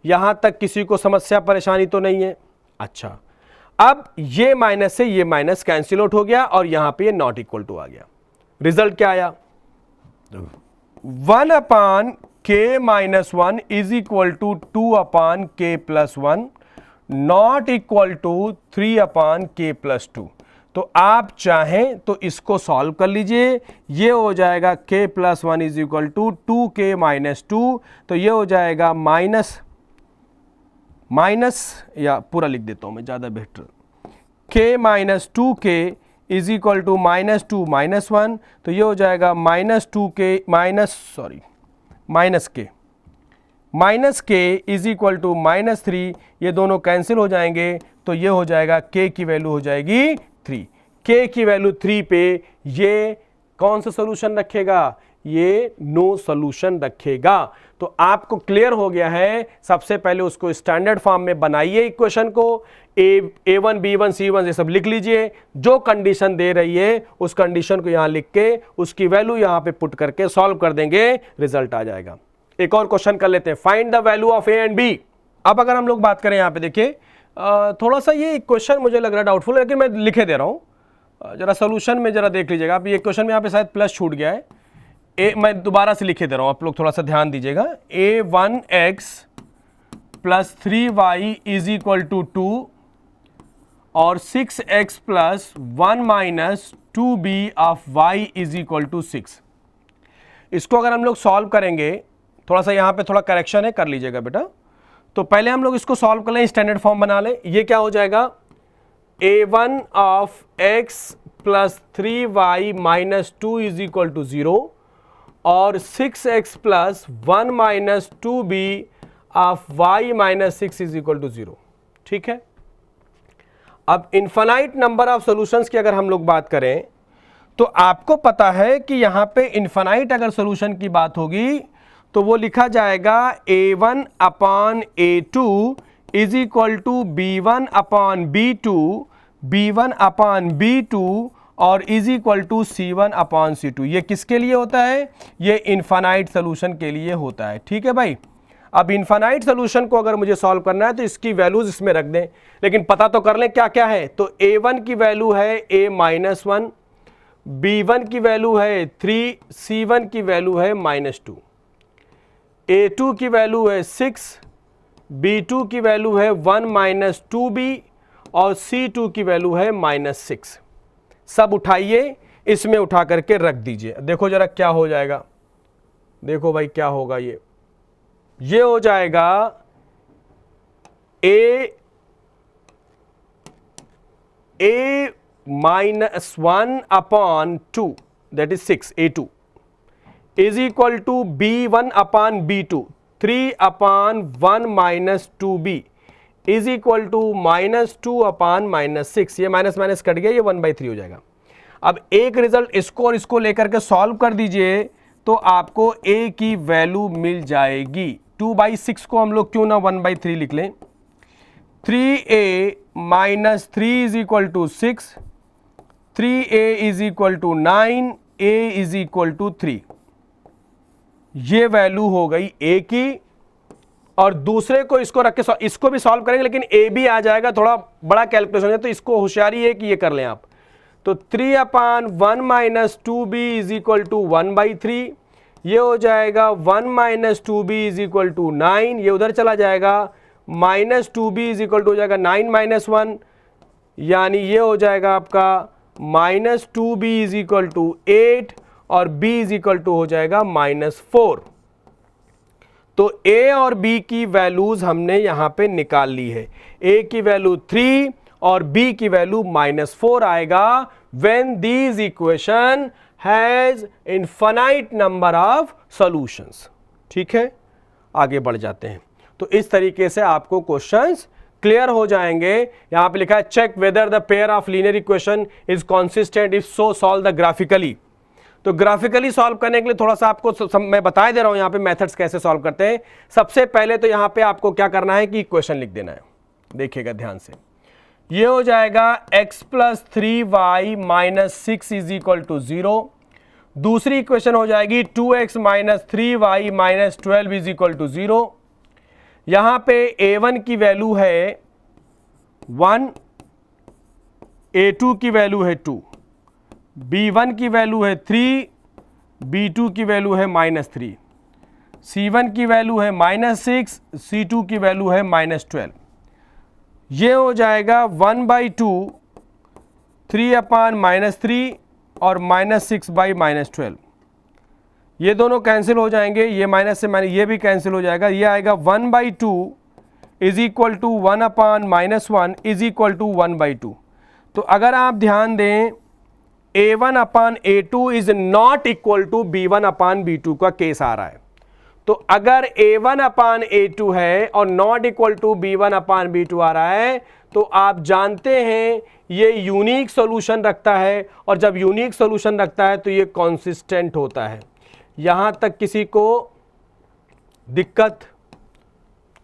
यहां तक किसी को समस्या परेशानी तो नहीं है? अच्छा, अब ये माइनस से ये माइनस कैंसिल आउट हो गया और यहां पे ये नॉट इक्वल टू आ गया। रिजल्ट क्या आया? 1 upon k minus 1 is equal to 2 upon k plus 1 not equal to 3 upon k plus 2। तो आप चाहें तो इसको सॉल्व कर लीजिए। ये हो जाएगा k plus 1 is equal to 2k minus 2, तो ये हो जाएगा माइनस या पूरा लिख देता हूं मैं, ज़्यादा बेहतर, k minus 2k is equal to -2 minus 1, तो ये हो जाएगा -2k minus k is equal to -3। ये दोनों कैंसिल हो जाएंगे, तो ये हो जाएगा k की वैल्यू हो जाएगी 3। k की वैल्यू 3 पे ये कौन सा सोल्यूशन रखेगा? ये नो सोल्यूशन रखेगा। तो आपको क्लियर हो गया है। सबसे पहले उसको स्टैंडर्ड फॉर्म में बनाइए इक्वेशन को, a1 b1 c1 ये सब लिख लीजिए। जो कंडीशन दे रही है उस कंडीशन को यहां लिख के उसकी वैल्यू यहां पे पुट करके सॉल्व कर देंगे, रिजल्ट आ जाएगा। एक और क्वेश्चन कर लेते हैं, find the value of a and b। अब अगर हम लोग बात करें यहां पे देखिए, थोड़ा सा ये क्वेश्चन मुझे लग रहा है डाउटफुल है, लेकिन मैं लिखे दे रहा हूं, जरा सोल्यूशन में जरा देख लीजिएगा आप। ये क्वेश्चन में यहां पे शायद प्लस छूट गया है, मैं दोबारा से लिखे दे रहा हूं, आप लोग थोड़ा सा ध्यान दीजिएगा। a1x plus 3y is equal to 2 और 6x plus 1 minus 2b of y is equal to 6। इसको अगर हम लोग सॉल्व करेंगे, थोड़ा सा यहाँ पे थोड़ा करेक्शन है, कर लीजिएगा बेटा। तो पहले हम लोग इसको सॉल्व कर लें, स्टैंडर्ड फॉर्म बना लें। ये क्या हो जाएगा, a1 of x plus 3y minus 2 is equal to 0 और 6x plus 1 minus 2b of y minus 6 is equal to 0। ठीक है। अब इनफाइनाइट नंबर ऑफ सॉल्यूशंस की अगर हम लोग बात करें तो आपको पता है कि यहां पे इनफाइनाइट अगर सॉल्यूशन की बात होगी तो वो लिखा जाएगा a1 upon a2 is equal to b1 upon b2, b1 upon b2 और is equal to c1 upon c2। ये किसके लिए होता है, ये इनफाइनाइट सॉल्यूशन के लिए होता है। ठीक है भाई। अब इनफाइनाइट सॉल्यूशन को अगर मुझे सॉल्व करना है तो इसकी वैल्यूज इसमें रख दें, लेकिन पता तो कर लें क्या क्या है। तो a1 की वैल्यू है a माइनस 1, b1 की वैल्यू है 3, c1 की वैल्यू है -2, a2 की वैल्यू है 6, b2 की वैल्यू है 1 माइनस 2b और c2 की वैल्यू है -6। सब उठाइए, इसमें उठा करके रख दीजिए। देखो जरा क्या हो जाएगा, देखो भाई क्या होगा। ये हो जाएगा a minus 1 upon 2 that is 6 a2 is equal to b1 upon b2 3 upon 1 minus 2b is equal to -2 upon -6। ये माइनस माइनस कट गया, ये 1/3 हो जाएगा। अब एक रिजल्ट इसको और इसको लेकर के सॉल्व कर दीजिए तो आपको a की वैल्यू मिल जाएगी। 2/6 को हम लोग क्यों ना 1/3 लिख लें। 3a minus 3 is equal to 6, 3a is equal to 9, a is equal to 3। ये वैल्यू हो गई a की। और दूसरे को इसको रख के इसको भी सॉल्व करेंगे, लेकिन a भी आ जाएगा, थोड़ा बड़ा कैलकुलेशन है तो इसको होशियारी है कि ये कर लें आप। तो 3 upon 1 minus 2b is equal to 1/3। ये हो जाएगा 1 minus 2b is equal to 9, ये उधर चला जाएगा, -2b इज इक्वल टू हो जाएगा 9 माइनस 1, यानी ये हो जाएगा आपका -2b इज इक्वल टू 8 और b इज इक्वल टू हो जाएगा -4। तो a और b की वैल्यूज हमने यहां पे निकाल ली है। a की वैल्यू 3 और b की वैल्यू -4 आएगा when these equation has infinite number of solutions. ठीक है, आगे बढ़ जाते हैं। तो इस तरीके से आपको क्वेश्चंस क्लियर हो जाएंगे। यहां पे लिखा है check whether the pair of linear equation is consistent, if so solve the graphically. तो ग्राफिकली सॉल्व करने के लिए थोड़ा सा आपको मैं बता दे रहा हूं यहां पे मेथड्स कैसे सॉल्व करते हैं। सबसे पहले तो यहां पे आपको क्या करना है कि इक्वेशन लिख देना है। देखिएगा ध्यान से, ये हो जाएगा x plus 3y minus 6 is equal to 0। दूसरी इक्वेशन हो जाएगी 2x minus 3y minus 12 is equal to 0। यहां पे a1 की वैल्यू है 1, a2 की वैल्यू है 2, b1 की वैल्यू है 3, b2 की वैल्यू है -3, c1 की वैल्यू है -6, c2 की वैल्यू है -12। ये हो जाएगा 1/2, 3 अपॉन -3 और -6/-12। ये दोनों कैंसिल हो जाएंगे, ये माइनस से माइनस ये भी कैंसिल हो जाएगा। ये आएगा 1/2 is equal to 1 upon -1 is equal to 1/2। तो अगर आप ध्यान दें a1 upon a2 is not equal to b1 upon b2 का केस आ रहा है। तो अगर a1 अपॉन a2 है और not equal to b1 upon b2 आ रहा है तो आप जानते हैं ये यूनिक सॉल्यूशन रखता है, और जब यूनिक सॉल्यूशन रखता है तो ये कॉन्सिस्टेंट होता है। यहां तक किसी को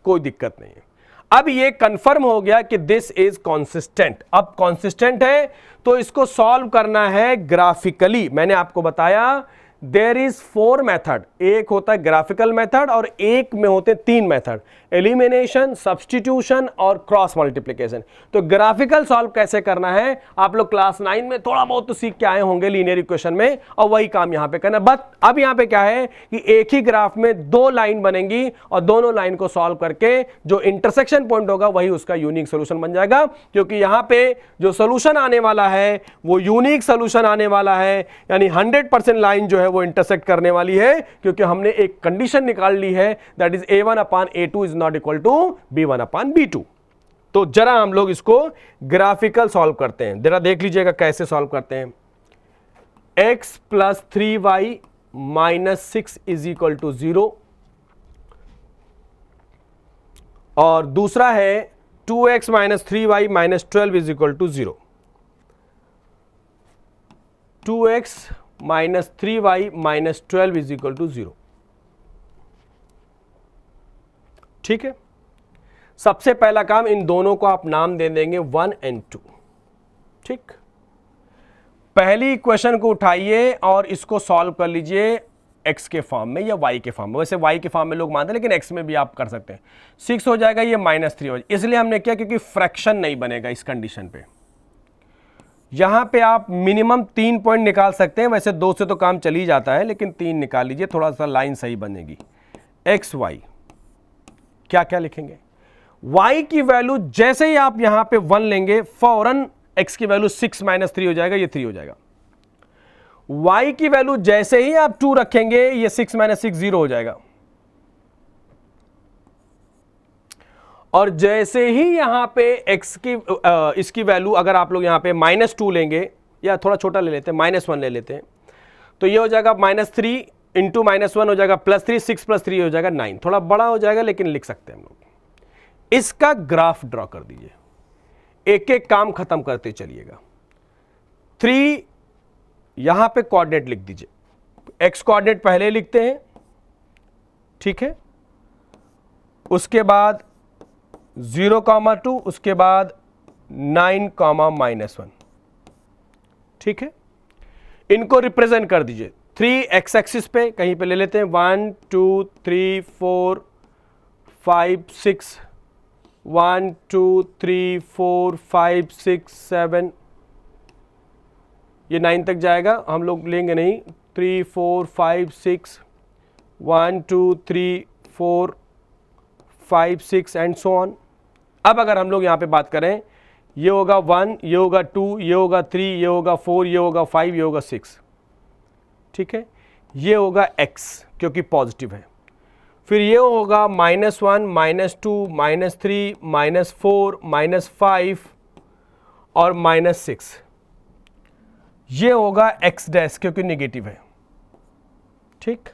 कोई दिक्कत नहीं है। अब ये कंफर्म हो गया कि दिस इज कॉन्सिस्टेंट। अब कॉन्सिस्टेंट है तो इसको सॉल्व करना है ग्राफिकली। मैंने आपको बताया देयर इज 4 मेथड, एक होता है ग्राफिकल मेथड और एक में होते 3 मेथड, एलिमिनेशन, सब्स्टिट्यूशन और क्रॉस मल्टीप्लिकेशन। तो ग्राफिकल सॉल्व कैसे करना है आप लोग क्लास 9 में थोड़ा बहुत तो सीख के आए होंगे लीनियर इक्वेशन में, और वही काम यहां पे करना। बट अब यहां पे क्या है कि एक ही ग्राफ में 2 लाइन बनेंगी और दोनों लाइन को सॉल्व करके जो इंटरसेक्शन पॉइंट होगा वही उसका यूनिक सोल्यूशन बन जाएगा, क्योंकि यहां पे जो सोल्यूशन आने वाला है वो यूनिक सोल्यूशन आने वाला है, यानी 100% लाइन जो है वो इंटरसेक्ट करने वाली है, क्योंकि हमने एक कंडीशन निकाल ली है, that is a1/a2 is not equal to b1/b2। तो जरा हम लोग इसको ग्राफिकल सॉल्व करते हैं, जरा देख लीजिएगा कैसे सॉल्व करते हैं। x + 3y - 6 is equal to 0, और दूसरा है 2x - 3y - 12 is equal to 0। 2x - 3y - 12 is equal to 0। ठीक है, सबसे पहला काम इन दोनों को आप नाम दे देंगे 1 और 2। ठीक, पहली इक्वेशन को उठाइए और इसको सॉल्व कर लीजिए x के फॉर्म में या y के फॉर्म में। वैसे y के फॉर्म में लोग मानते हैं, लेकिन x में भी आप कर सकते हैं। 6 हो जाएगा, ये -3 हो जाएगा, इसलिए हमने किया क्योंकि फ्रैक्शन नहीं बनेगा इस कंडीशन पे। यहां पे आप मिनिमम 3 पॉइंट निकाल सकते हैं, वैसे 2 से तो काम चल ही जाता है, लेकिन 3 निकाल लीजिए, थोड़ा सा लाइन सही बनेगी। एक्स वाई क्या क्या लिखेंगे, y की वैल्यू जैसे ही आप यहां पे 1 लेंगे फौरन x की वैल्यू 6 - 3 हो जाएगा, ये 3 हो जाएगा। y की वैल्यू जैसे ही आप 2 रखेंगे ये 6 - 6 0 हो जाएगा, और जैसे ही यहां पे x की इसकी वैल्यू अगर आप लोग यहां पे -2 लेंगे, या थोड़ा छोटा ले लेते हैं, -1 ले लेते हैं, तो ये हो जाएगा -3 इंटू -1 हो जाएगा +3, 6 + 3 हो जाएगा 9। थोड़ा बड़ा हो जाएगा लेकिन लिख सकते हैं हम लोग। इसका ग्राफ ड्रॉ कर दीजिए, एक एक काम खत्म करते चलिएगा। 3 यहां पे कोऑर्डिनेट लिख दीजिए, x कोऑर्डिनेट पहले लिखते हैं, ठीक है, उसके बाद 0,2, उसके बाद 9, -1, ठीक है। इनको रिप्रेजेंट कर दीजिए 3 एक्स एक्सिस पे, कहीं पे ले लेते हैं 1 2 3 4 5 6, 1 2 3 4 5 6 7, ये 9 तक जाएगा, हम लोग लेंगे नहीं। 3 4 5 6, 1 2 3 4 5 6 एंड सो ऑन। अब अगर हम लोग यहाँ पे बात करें, ये होगा 1, ये होगा 2, ये होगा 3, ये होगा 4, ये होगा 5, ये होगा 6, ठीक है। ये होगा x क्योंकि पॉजिटिव है, फिर ये होगा -1 -2 -3 -4 -5 और -6, ये होगा x डैश क्योंकि नेगेटिव है, ठीक।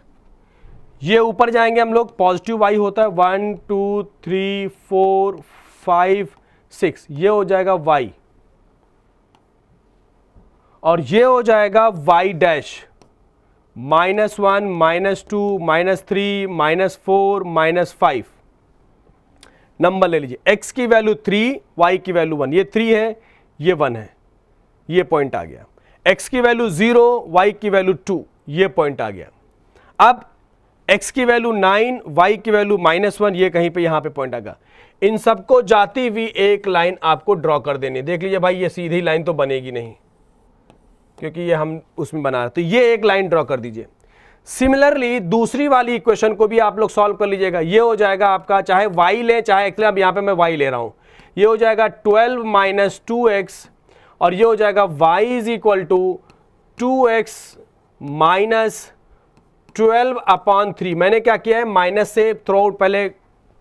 ये ऊपर जाएंगे हम लोग, पॉजिटिव y होता है 1 2 3 4 5 6, ये हो जाएगा y, और ये हो जाएगा y डैश -1 -2 -3 -4 -5। नंबर ले लीजिए, x की वैल्यू 3, y की वैल्यू 1, ये 3 है, ये 1 है, ये पॉइंट आ गया। x की वैल्यू 0, y की वैल्यू 2, ये पॉइंट आ गया। अब x की वैल्यू 9, y की वैल्यू -1, ये कहीं पे यहां पे पॉइंट आ गया। इन सबको जाती हुई एक लाइन आपको ड्रॉ कर देनी। देख लीजिए भाई, ये सीधी लाइन तो बनेगी नहीं क्योंकि ये हम उसमें बना रहे, तो ये एक लाइन ड्रॉ कर दीजिए। सिमिलरली दूसरी वाली इक्वेशन को भी आप लोग सॉल्व कर लीजिएगा। ये हो जाएगा आपका, चाहे y ले चाहे x ले, अब यहां पे मैं y ले रहा हूं, ये हो जाएगा 12 - 2x, और ये हो जाएगा y = 2x - 12/3। मैंने क्या किया है, माइनस से थ्रो आउट पहले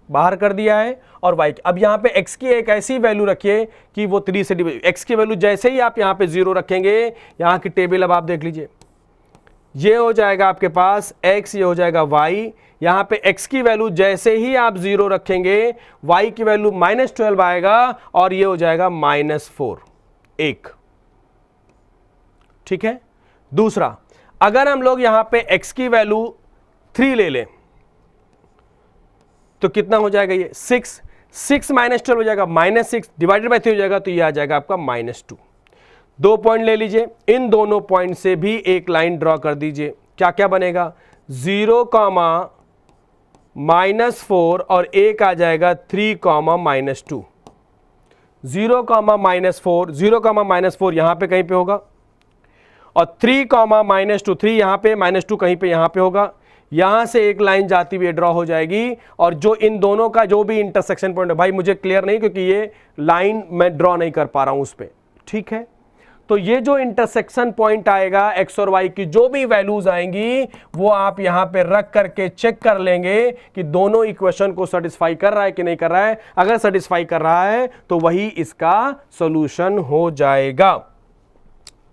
बाहर कर दिया है, और y अब यहां पे x की एक ऐसी वैल्यू रखिए कि वो 3 से डिवाइड, x की वैल्यू जैसे ही आप यहां पे 0 रखेंगे, यहां की टेबल अब आप देख लीजिए, ये हो जाएगा आपके पास x, ये हो जाएगा y। यहां पे x की वैल्यू जैसे ही आप 0 रखेंगे, y की वैल्यू -12 आएगा, और ये हो जाएगा -4, 1, ठीक है। दूसरा, अगर हम लोग यहां पे x की वैल्यू 3 ले लें तो कितना हो जाएगा, ये 6 -12 हो जाएगा, -6 डिवाइडेड बाय 3 हो जाएगा, तो ये आ जाएगा आपका -2। 2 पॉइंट ले लीजिए, इन दोनों पॉइंट से भी एक लाइन ड्रॉ कर दीजिए। क्या क्या बनेगा, 0, -4 और एक आ जाएगा 3, -2। 0, -4, 0, -4 यहां पे कहीं पे होगा और 3, -2, 3 यहां पे, -2 कहीं पे यहां पे होगा। यहां से एक लाइन जाती हुई ड्रॉ हो जाएगी और जो इन दोनों का जो भी इंटरसेक्शन पॉइंट है, भाई मुझे क्लियर नहीं क्योंकि ये लाइन मैं ड्रॉ नहीं कर पा रहा हूं उस पर, ठीक है। तो ये जो इंटरसेक्शन पॉइंट आएगा x और y की जो भी वैल्यूज आएंगी वो आप यहां पे रख करके चेक कर लेंगे कि दोनों इक्वेशन को सेटिस्फाई कर रहा है कि नहीं कर रहा है। अगर सेटिस्फाई कर रहा है तो वही इसका सॉल्यूशन हो जाएगा,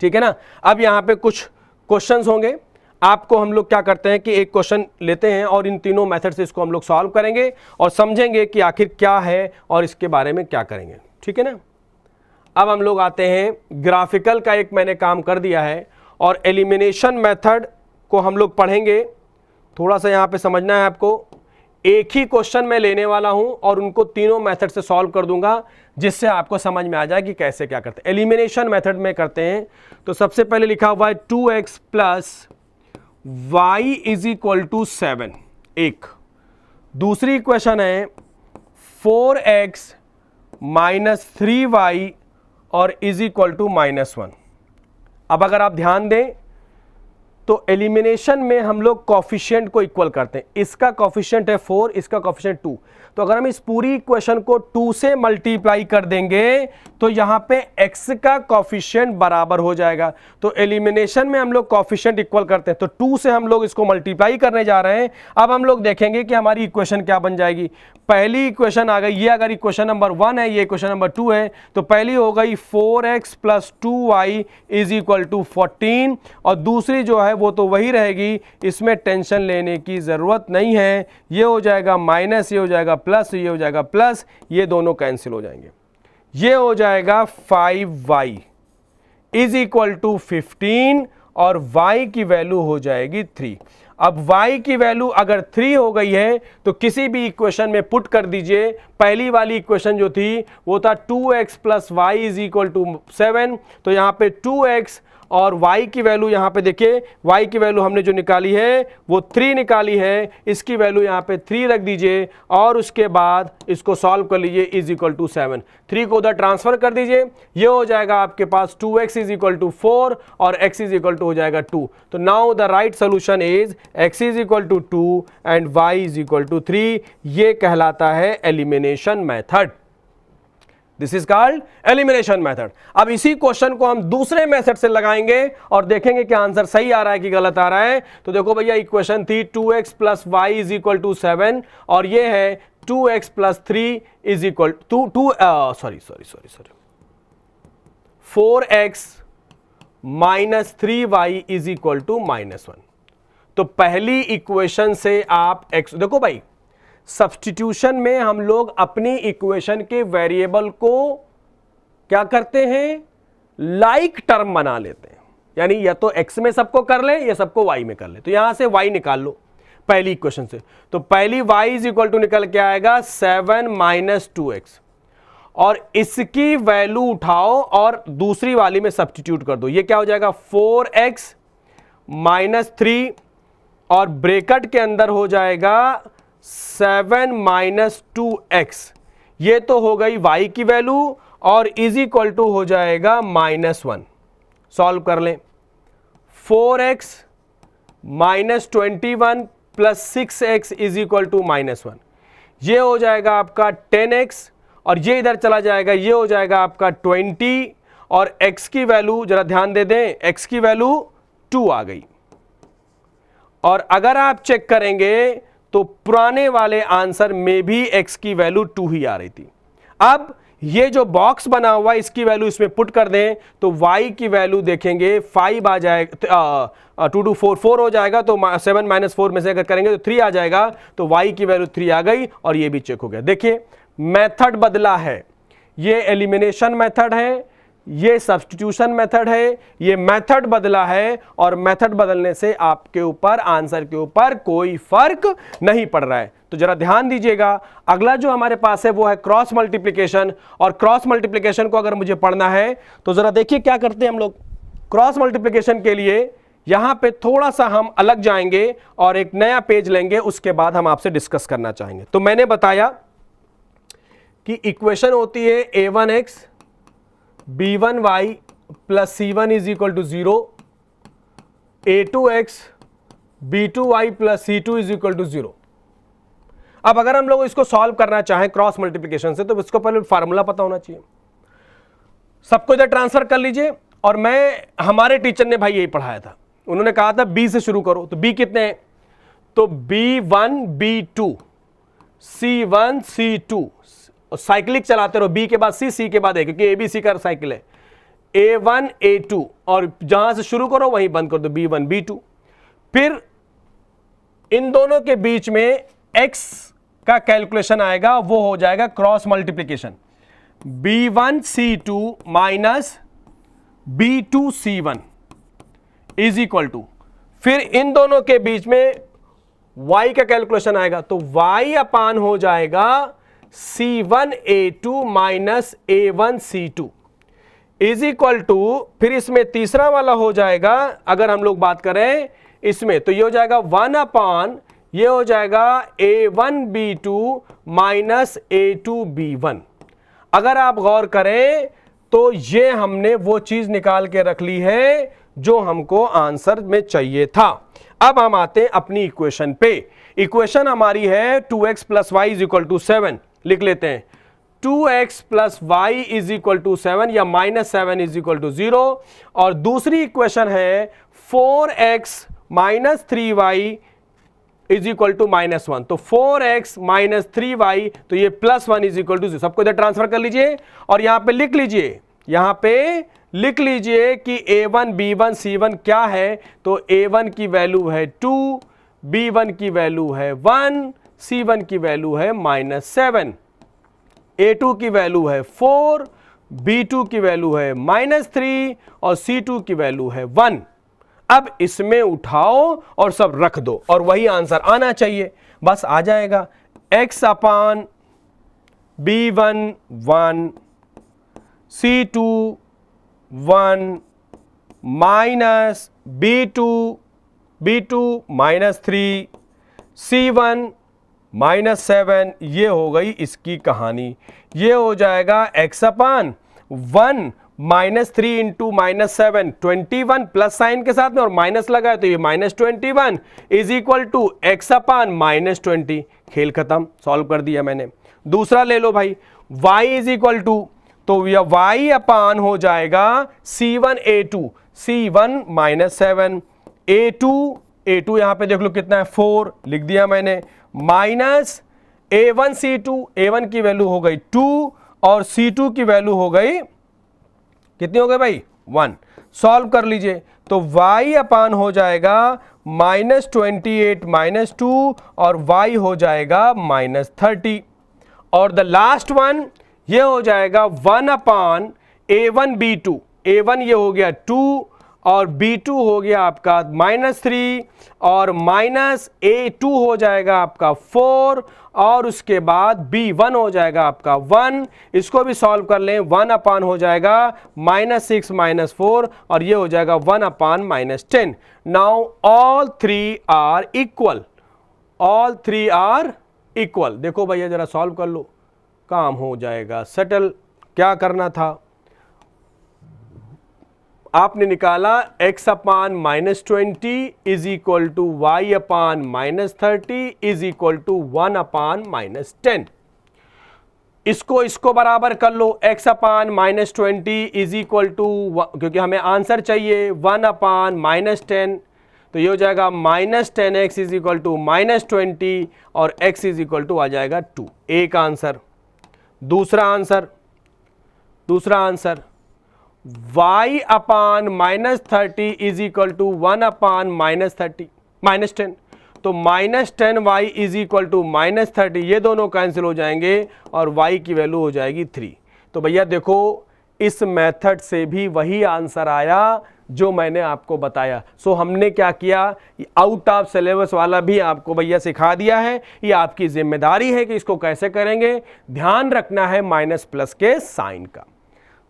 ठीक है ना। अब यहां पे कुछ क्वेश्चंस होंगे, आपको हम लोग क्या करते हैं कि एक क्वेश्चन लेते हैं और इन तीनों मेथड से इसको हम लोग सॉल्व करेंगे और समझेंगे कि आखिर क्या है और इसके बारे में क्या करेंगे, ठीक है ना। अब हम लोग आते हैं, ग्राफिकल का एक मैंने काम कर दिया है और एलिमिनेशन मेथड को हम लोग पढ़ेंगे। थोड़ा सा यहाँ पे समझना है आपको, एक ही क्वेश्चन मैं लेने वाला हूं और उनको तीनों मेथड से सॉल्व कर दूंगा जिससे आपको समझ में आ जाए कि कैसे क्या करते हैं। एलिमिनेशन मेथड में करते हैं तो सबसे पहले लिखा हुआ है 2x + y = 7, एक। दूसरी इक्वेशन है 4x - 3y और = -1। अब अगर आप ध्यान दें तो एलिमिनेशन में हम लोग कॉफिशिएंट को इक्वल करते हैं। इसका कॉफिशिएंट है 4, इसका कॉफिशिएंट 2, तो अगर हम इस पूरी इक्वेशन को 2 से मल्टीप्लाई कर देंगे तो यहां पे x का कॉफिशिएंट बराबर हो जाएगा। तो एलिमिनेशन में हम लोग कॉफिशिएंट इक्वल करते हैं, तो 2 से हम लोग इसको मल्टीप्लाई करने जा रहे हैं। अब हम लोग देखेंगे कि हमारी इक्वेशन क्या बन जाएगी। पहली इक्वेशन आ गई, ये अगर इक्वेशन नंबर 1 है, ये इक्वेशन नंबर 2 है, तो पहली हो गई 4x + 2y = 14 और दूसरी जो है वो तो वही रहेगी, इसमें टेंशन लेने की जरूरत नहीं है। ये हो जाएगा माइनस, ये हो जाएगा प्लस, ये हो जाएगा प्लस, ये दोनों कैंसिल हो जाएंगे। ये हो जाएगा 5y = 15 और y की वैल्यू हो जाएगी 3। अब y की वैल्यू अगर 3 हो गई है तो किसी भी इक्वेशन में पुट कर दीजिए। पहली वाली इक्वेशन जो थी वो था 2x + y = 7, तो यहां पे 2x और y की वैल्यू यहां पे देखिए, y की वैल्यू हमने जो निकाली है वो 3 निकाली है, इसकी वैल्यू यहां पे 3 रख दीजिए और उसके बाद इसको सॉल्व कर लीजिए, = 7। 3 को उधर ट्रांसफर कर दीजिए, ये हो जाएगा आपके पास 2x = 4 और x = हो जाएगा 2। तो now the right solution is x = 2 and y = 3। ये कहलाता है elimination method. This is called elimination method. अब इसी क्वेश्चन को हम दूसरे मेथड से लगाएंगे और देखेंगे कि आंसर सही आ रहा है कि गलत आ रहा है। तो देखो भैया, इक्वेशन थी 2x + y = 7 और ये है 2x + 3 4x - 3y = -1। तो पहली इक्वेशन से आप x, देखो भाई सब्स्टिट्यूशन में हम लोग अपनी इक्वेशन के वेरिएबल को क्या करते हैं, लाइक टर्म बना लेते हैं, यानी या तो x में सबको कर ले या सबको y में कर ले। तो यहां से y निकाल लो पहली इक्वेशन से, तो पहली y = निकल के आएगा 7 - 2x और इसकी वैल्यू उठाओ और दूसरी वाली में सब्स्टिट्यूट कर दो। ये क्या हो जाएगा 4x - 3 और ब्रैकेट के अंदर हो जाएगा 7 - 2x। ये तो हो गई y की वैल्यू और = हो जाएगा -1। सॉल्व कर लें, 4x - 21 + 6x = -1। ये हो जाएगा आपका 10x और ये इधर चला जाएगा, ये हो जाएगा आपका 20 और x की वैल्यू जरा ध्यान दे दें, x की वैल्यू 2 आ गई। और अगर आप चेक करेंगे तो पुराने वाले आंसर में भी x की वैल्यू 2 ही आ रही थी। अब ये जो बॉक्स बना हुआ है इसकी वैल्यू इसमें पुट कर दें तो y की वैल्यू देखेंगे 5 आ जाएगा, 2 2 4 हो जाएगा, तो 7 - 4 में से अगर करेंगे तो 3 आ जाएगा, तो y की वैल्यू 3 आ गई और ये भी चेक हो गया। देखिए मेथड बदला है, ये एलिमिनेशन मेथड है, ये सब्स्टिट्यूशन मेथड है, ये मेथड बदला है और मेथड बदलने से आपके ऊपर आंसर के ऊपर कोई फर्क नहीं पड़ रहा है। तो जरा ध्यान दीजिएगा, अगला जो हमारे पास है वो है क्रॉस मल्टीप्लिकेशन। और क्रॉस मल्टीप्लिकेशन को अगर मुझे पढ़ना है तो जरा देखिए क्या करते हैं हम लोग। क्रॉस मल्टीप्लिकेशन के लिए यहां पे थोड़ा सा हम अलग जाएंगे और एक नया पेज लेंगे, उसके बाद हम आपसे डिस्कस करना चाहेंगे। तो मैंने बताया कि इक्वेशन होती है a1x b1y plus c1 is equal to 0, a2x b2y plus c2 is equal to 0। अब अगर हम लोग इसको सॉल्व करना चाहें क्रॉस मल्टीप्लिकेशन से, तो इसको पहले फार्मूला पता होना चाहिए। सबको इधर ट्रांसफर कर लीजिए। और हमारे टीचर ने भाई यही पढ़ाया था, उन्होंने कहा था b से शुरू करो। तो b कितने हैं? तो b1 b2 c1 c2, cyclic चलाते रहो, b के बाद c के बाद a, क्योंकि abc का साइकिल है, a1 a2, और जहां से शुरू करो वहीं बंद कर दो, b1 b2। फिर इन दोनों के बीच में x का कैलकुलेशन आएगा, वो हो जाएगा cross multiplication, b1 c2 minus b2 c1 is equal to, फिर इन दोनों के बीच में y का कैलकुलेशन आएगा, तो y अपान हो जाएगा c1 a2 minus a1 c2 is equal to, फिर इसमें तीसरा वाला हो जाएगा, अगर हम लोग बात करें इसमें, तो ये हो जाएगा 1 अपान, ये हो जाएगा a1 b2 minus a2 b1। अगर आप गौर करें तो ये हमने वो चीज निकाल के रख ली है जो हमको आंसर में चाहिए था। अब हम आते हैं अपनी इक्वेशन पे। इक्वेशन हमारी है 2x plus Y is equal to 7। लिख लेते हैं 2x plus Y is equal to 7 या माइनस 7 इज इक्वल टू 0। और दूसरी इक्वेशन है 4x minus 3y is equal to minus 1। तो 4x माइनस 3y, तो ये प्लस 1 इज इक्वल टू 0। सबको इधर ट्रांसफर कर लीजिए और यहां पे लिख लीजिए, यहां पे लिख लीजिए कि a1 b1 c1 क्या है। तो a1 की वैल्यू है 2, b1 की वैल्यू है 1, c1 की वैल्यू है -7, a2 की वैल्यू है 4, b2 की वैल्यू है -3 और c2 की वैल्यू है 1। अब इसमें उठाओ और सब रख दो और वही आंसर आना चाहिए, बस आ जाएगा। x अपान b1 1, c2 1 minus b2 minus 3, c1 -7। ये हो गई इसकी कहानी। ये हो जाएगा x अपान 1 -3 इंटू -7 21 प्लस साइन के साथ में और माइनस लगा है तो ये -21 is equal to x upon -20। खेल खत्म, सॉल्व कर दिया मैंने। दूसरा ले लो भाई, y इज इक्वल टू, तो यह y अपान हो जाएगा c1 a2, c1 -7, a2 यहां पे देख लो कितना है 4, लिख दिया मैंने, माइनस a1 c2, a1 की वैल्यू हो गई 2 और c2 की वैल्यू हो गई कितनी हो गई भाई 1। सॉल्व कर लीजिए तो y अपान हो जाएगा -28 -2 और y हो जाएगा -30। और द लास्ट वन ये हो जाएगा 1 अपान a1 b2, a1 ये हो गया 2 और b2 हो गया आपका -3 और माइनस a2 हो जाएगा आपका 4 और उसके बाद b1 हो जाएगा आपका 1। इसको भी सॉल्व कर लें, 1 अपान हो जाएगा -6 -4 और ये हो जाएगा 1 upon -10। Now all three are equal, all three are equal. देखो भैया जरा सॉल्व कर लो, काम हो जाएगा सेटल। क्या करना था, आपने निकाला x upon -20 is equal to y upon -30 is equal to 1 upon -10। इसको बराबर कर लो, x upon -20 is equal to, क्योंकि हमें आंसर चाहिए 1 अपान -10, तो ये हो जाएगा -10x इज इक्वल टू -20 और x इज इक्वल टू आ जाएगा 2। एक आंसर। दूसरा answer y upon -30 is equal to 1 upon -10, तो -10y इज इक्वल टू -30, ये दोनों कैंसिल हो जाएंगे और y की वैल्यू हो जाएगी 3। तो भैया देखो इस मेथड से भी वही आंसर आया जो मैंने आपको बताया। सो हमने क्या किया, आउट ऑफ सिलेबस वाला भी आपको भैया सिखा दिया है। ये आपकी जिम्मेदारी है कि इसको कैसे करेंगे। ध्यान रखना है माइनस प्लस के साइन का।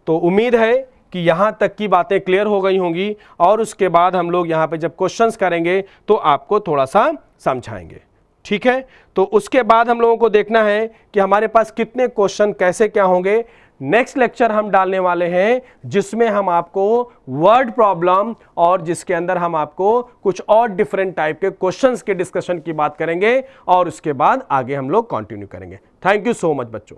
तो उम्मीद है कि यहाँ तक की बातें क्लियर हो गई होंगी और उसके बाद हम लोग यहाँ पे जब क्वेश्चंस करेंगे तो आपको थोड़ा सा समझाएंगे। ठीक है, तो उसके बाद हम लोगों को देखना है कि हमारे पास कितने क्वेश्चन कैसे क्या होंगे। नेक्स्ट लेक्चर हम डालने वाले हैं जिसमें हम आपको वर्ड प्रॉब्लम और जिसके अंदर हम आपको कुछ और डिफरेंट टाइप के क्वेश्चंस के डिस्कशन की बात करेंगे और उसके बाद आगे हम लोग कंटिन्यू करेंगे। थैंक यू सो मच बच्चों।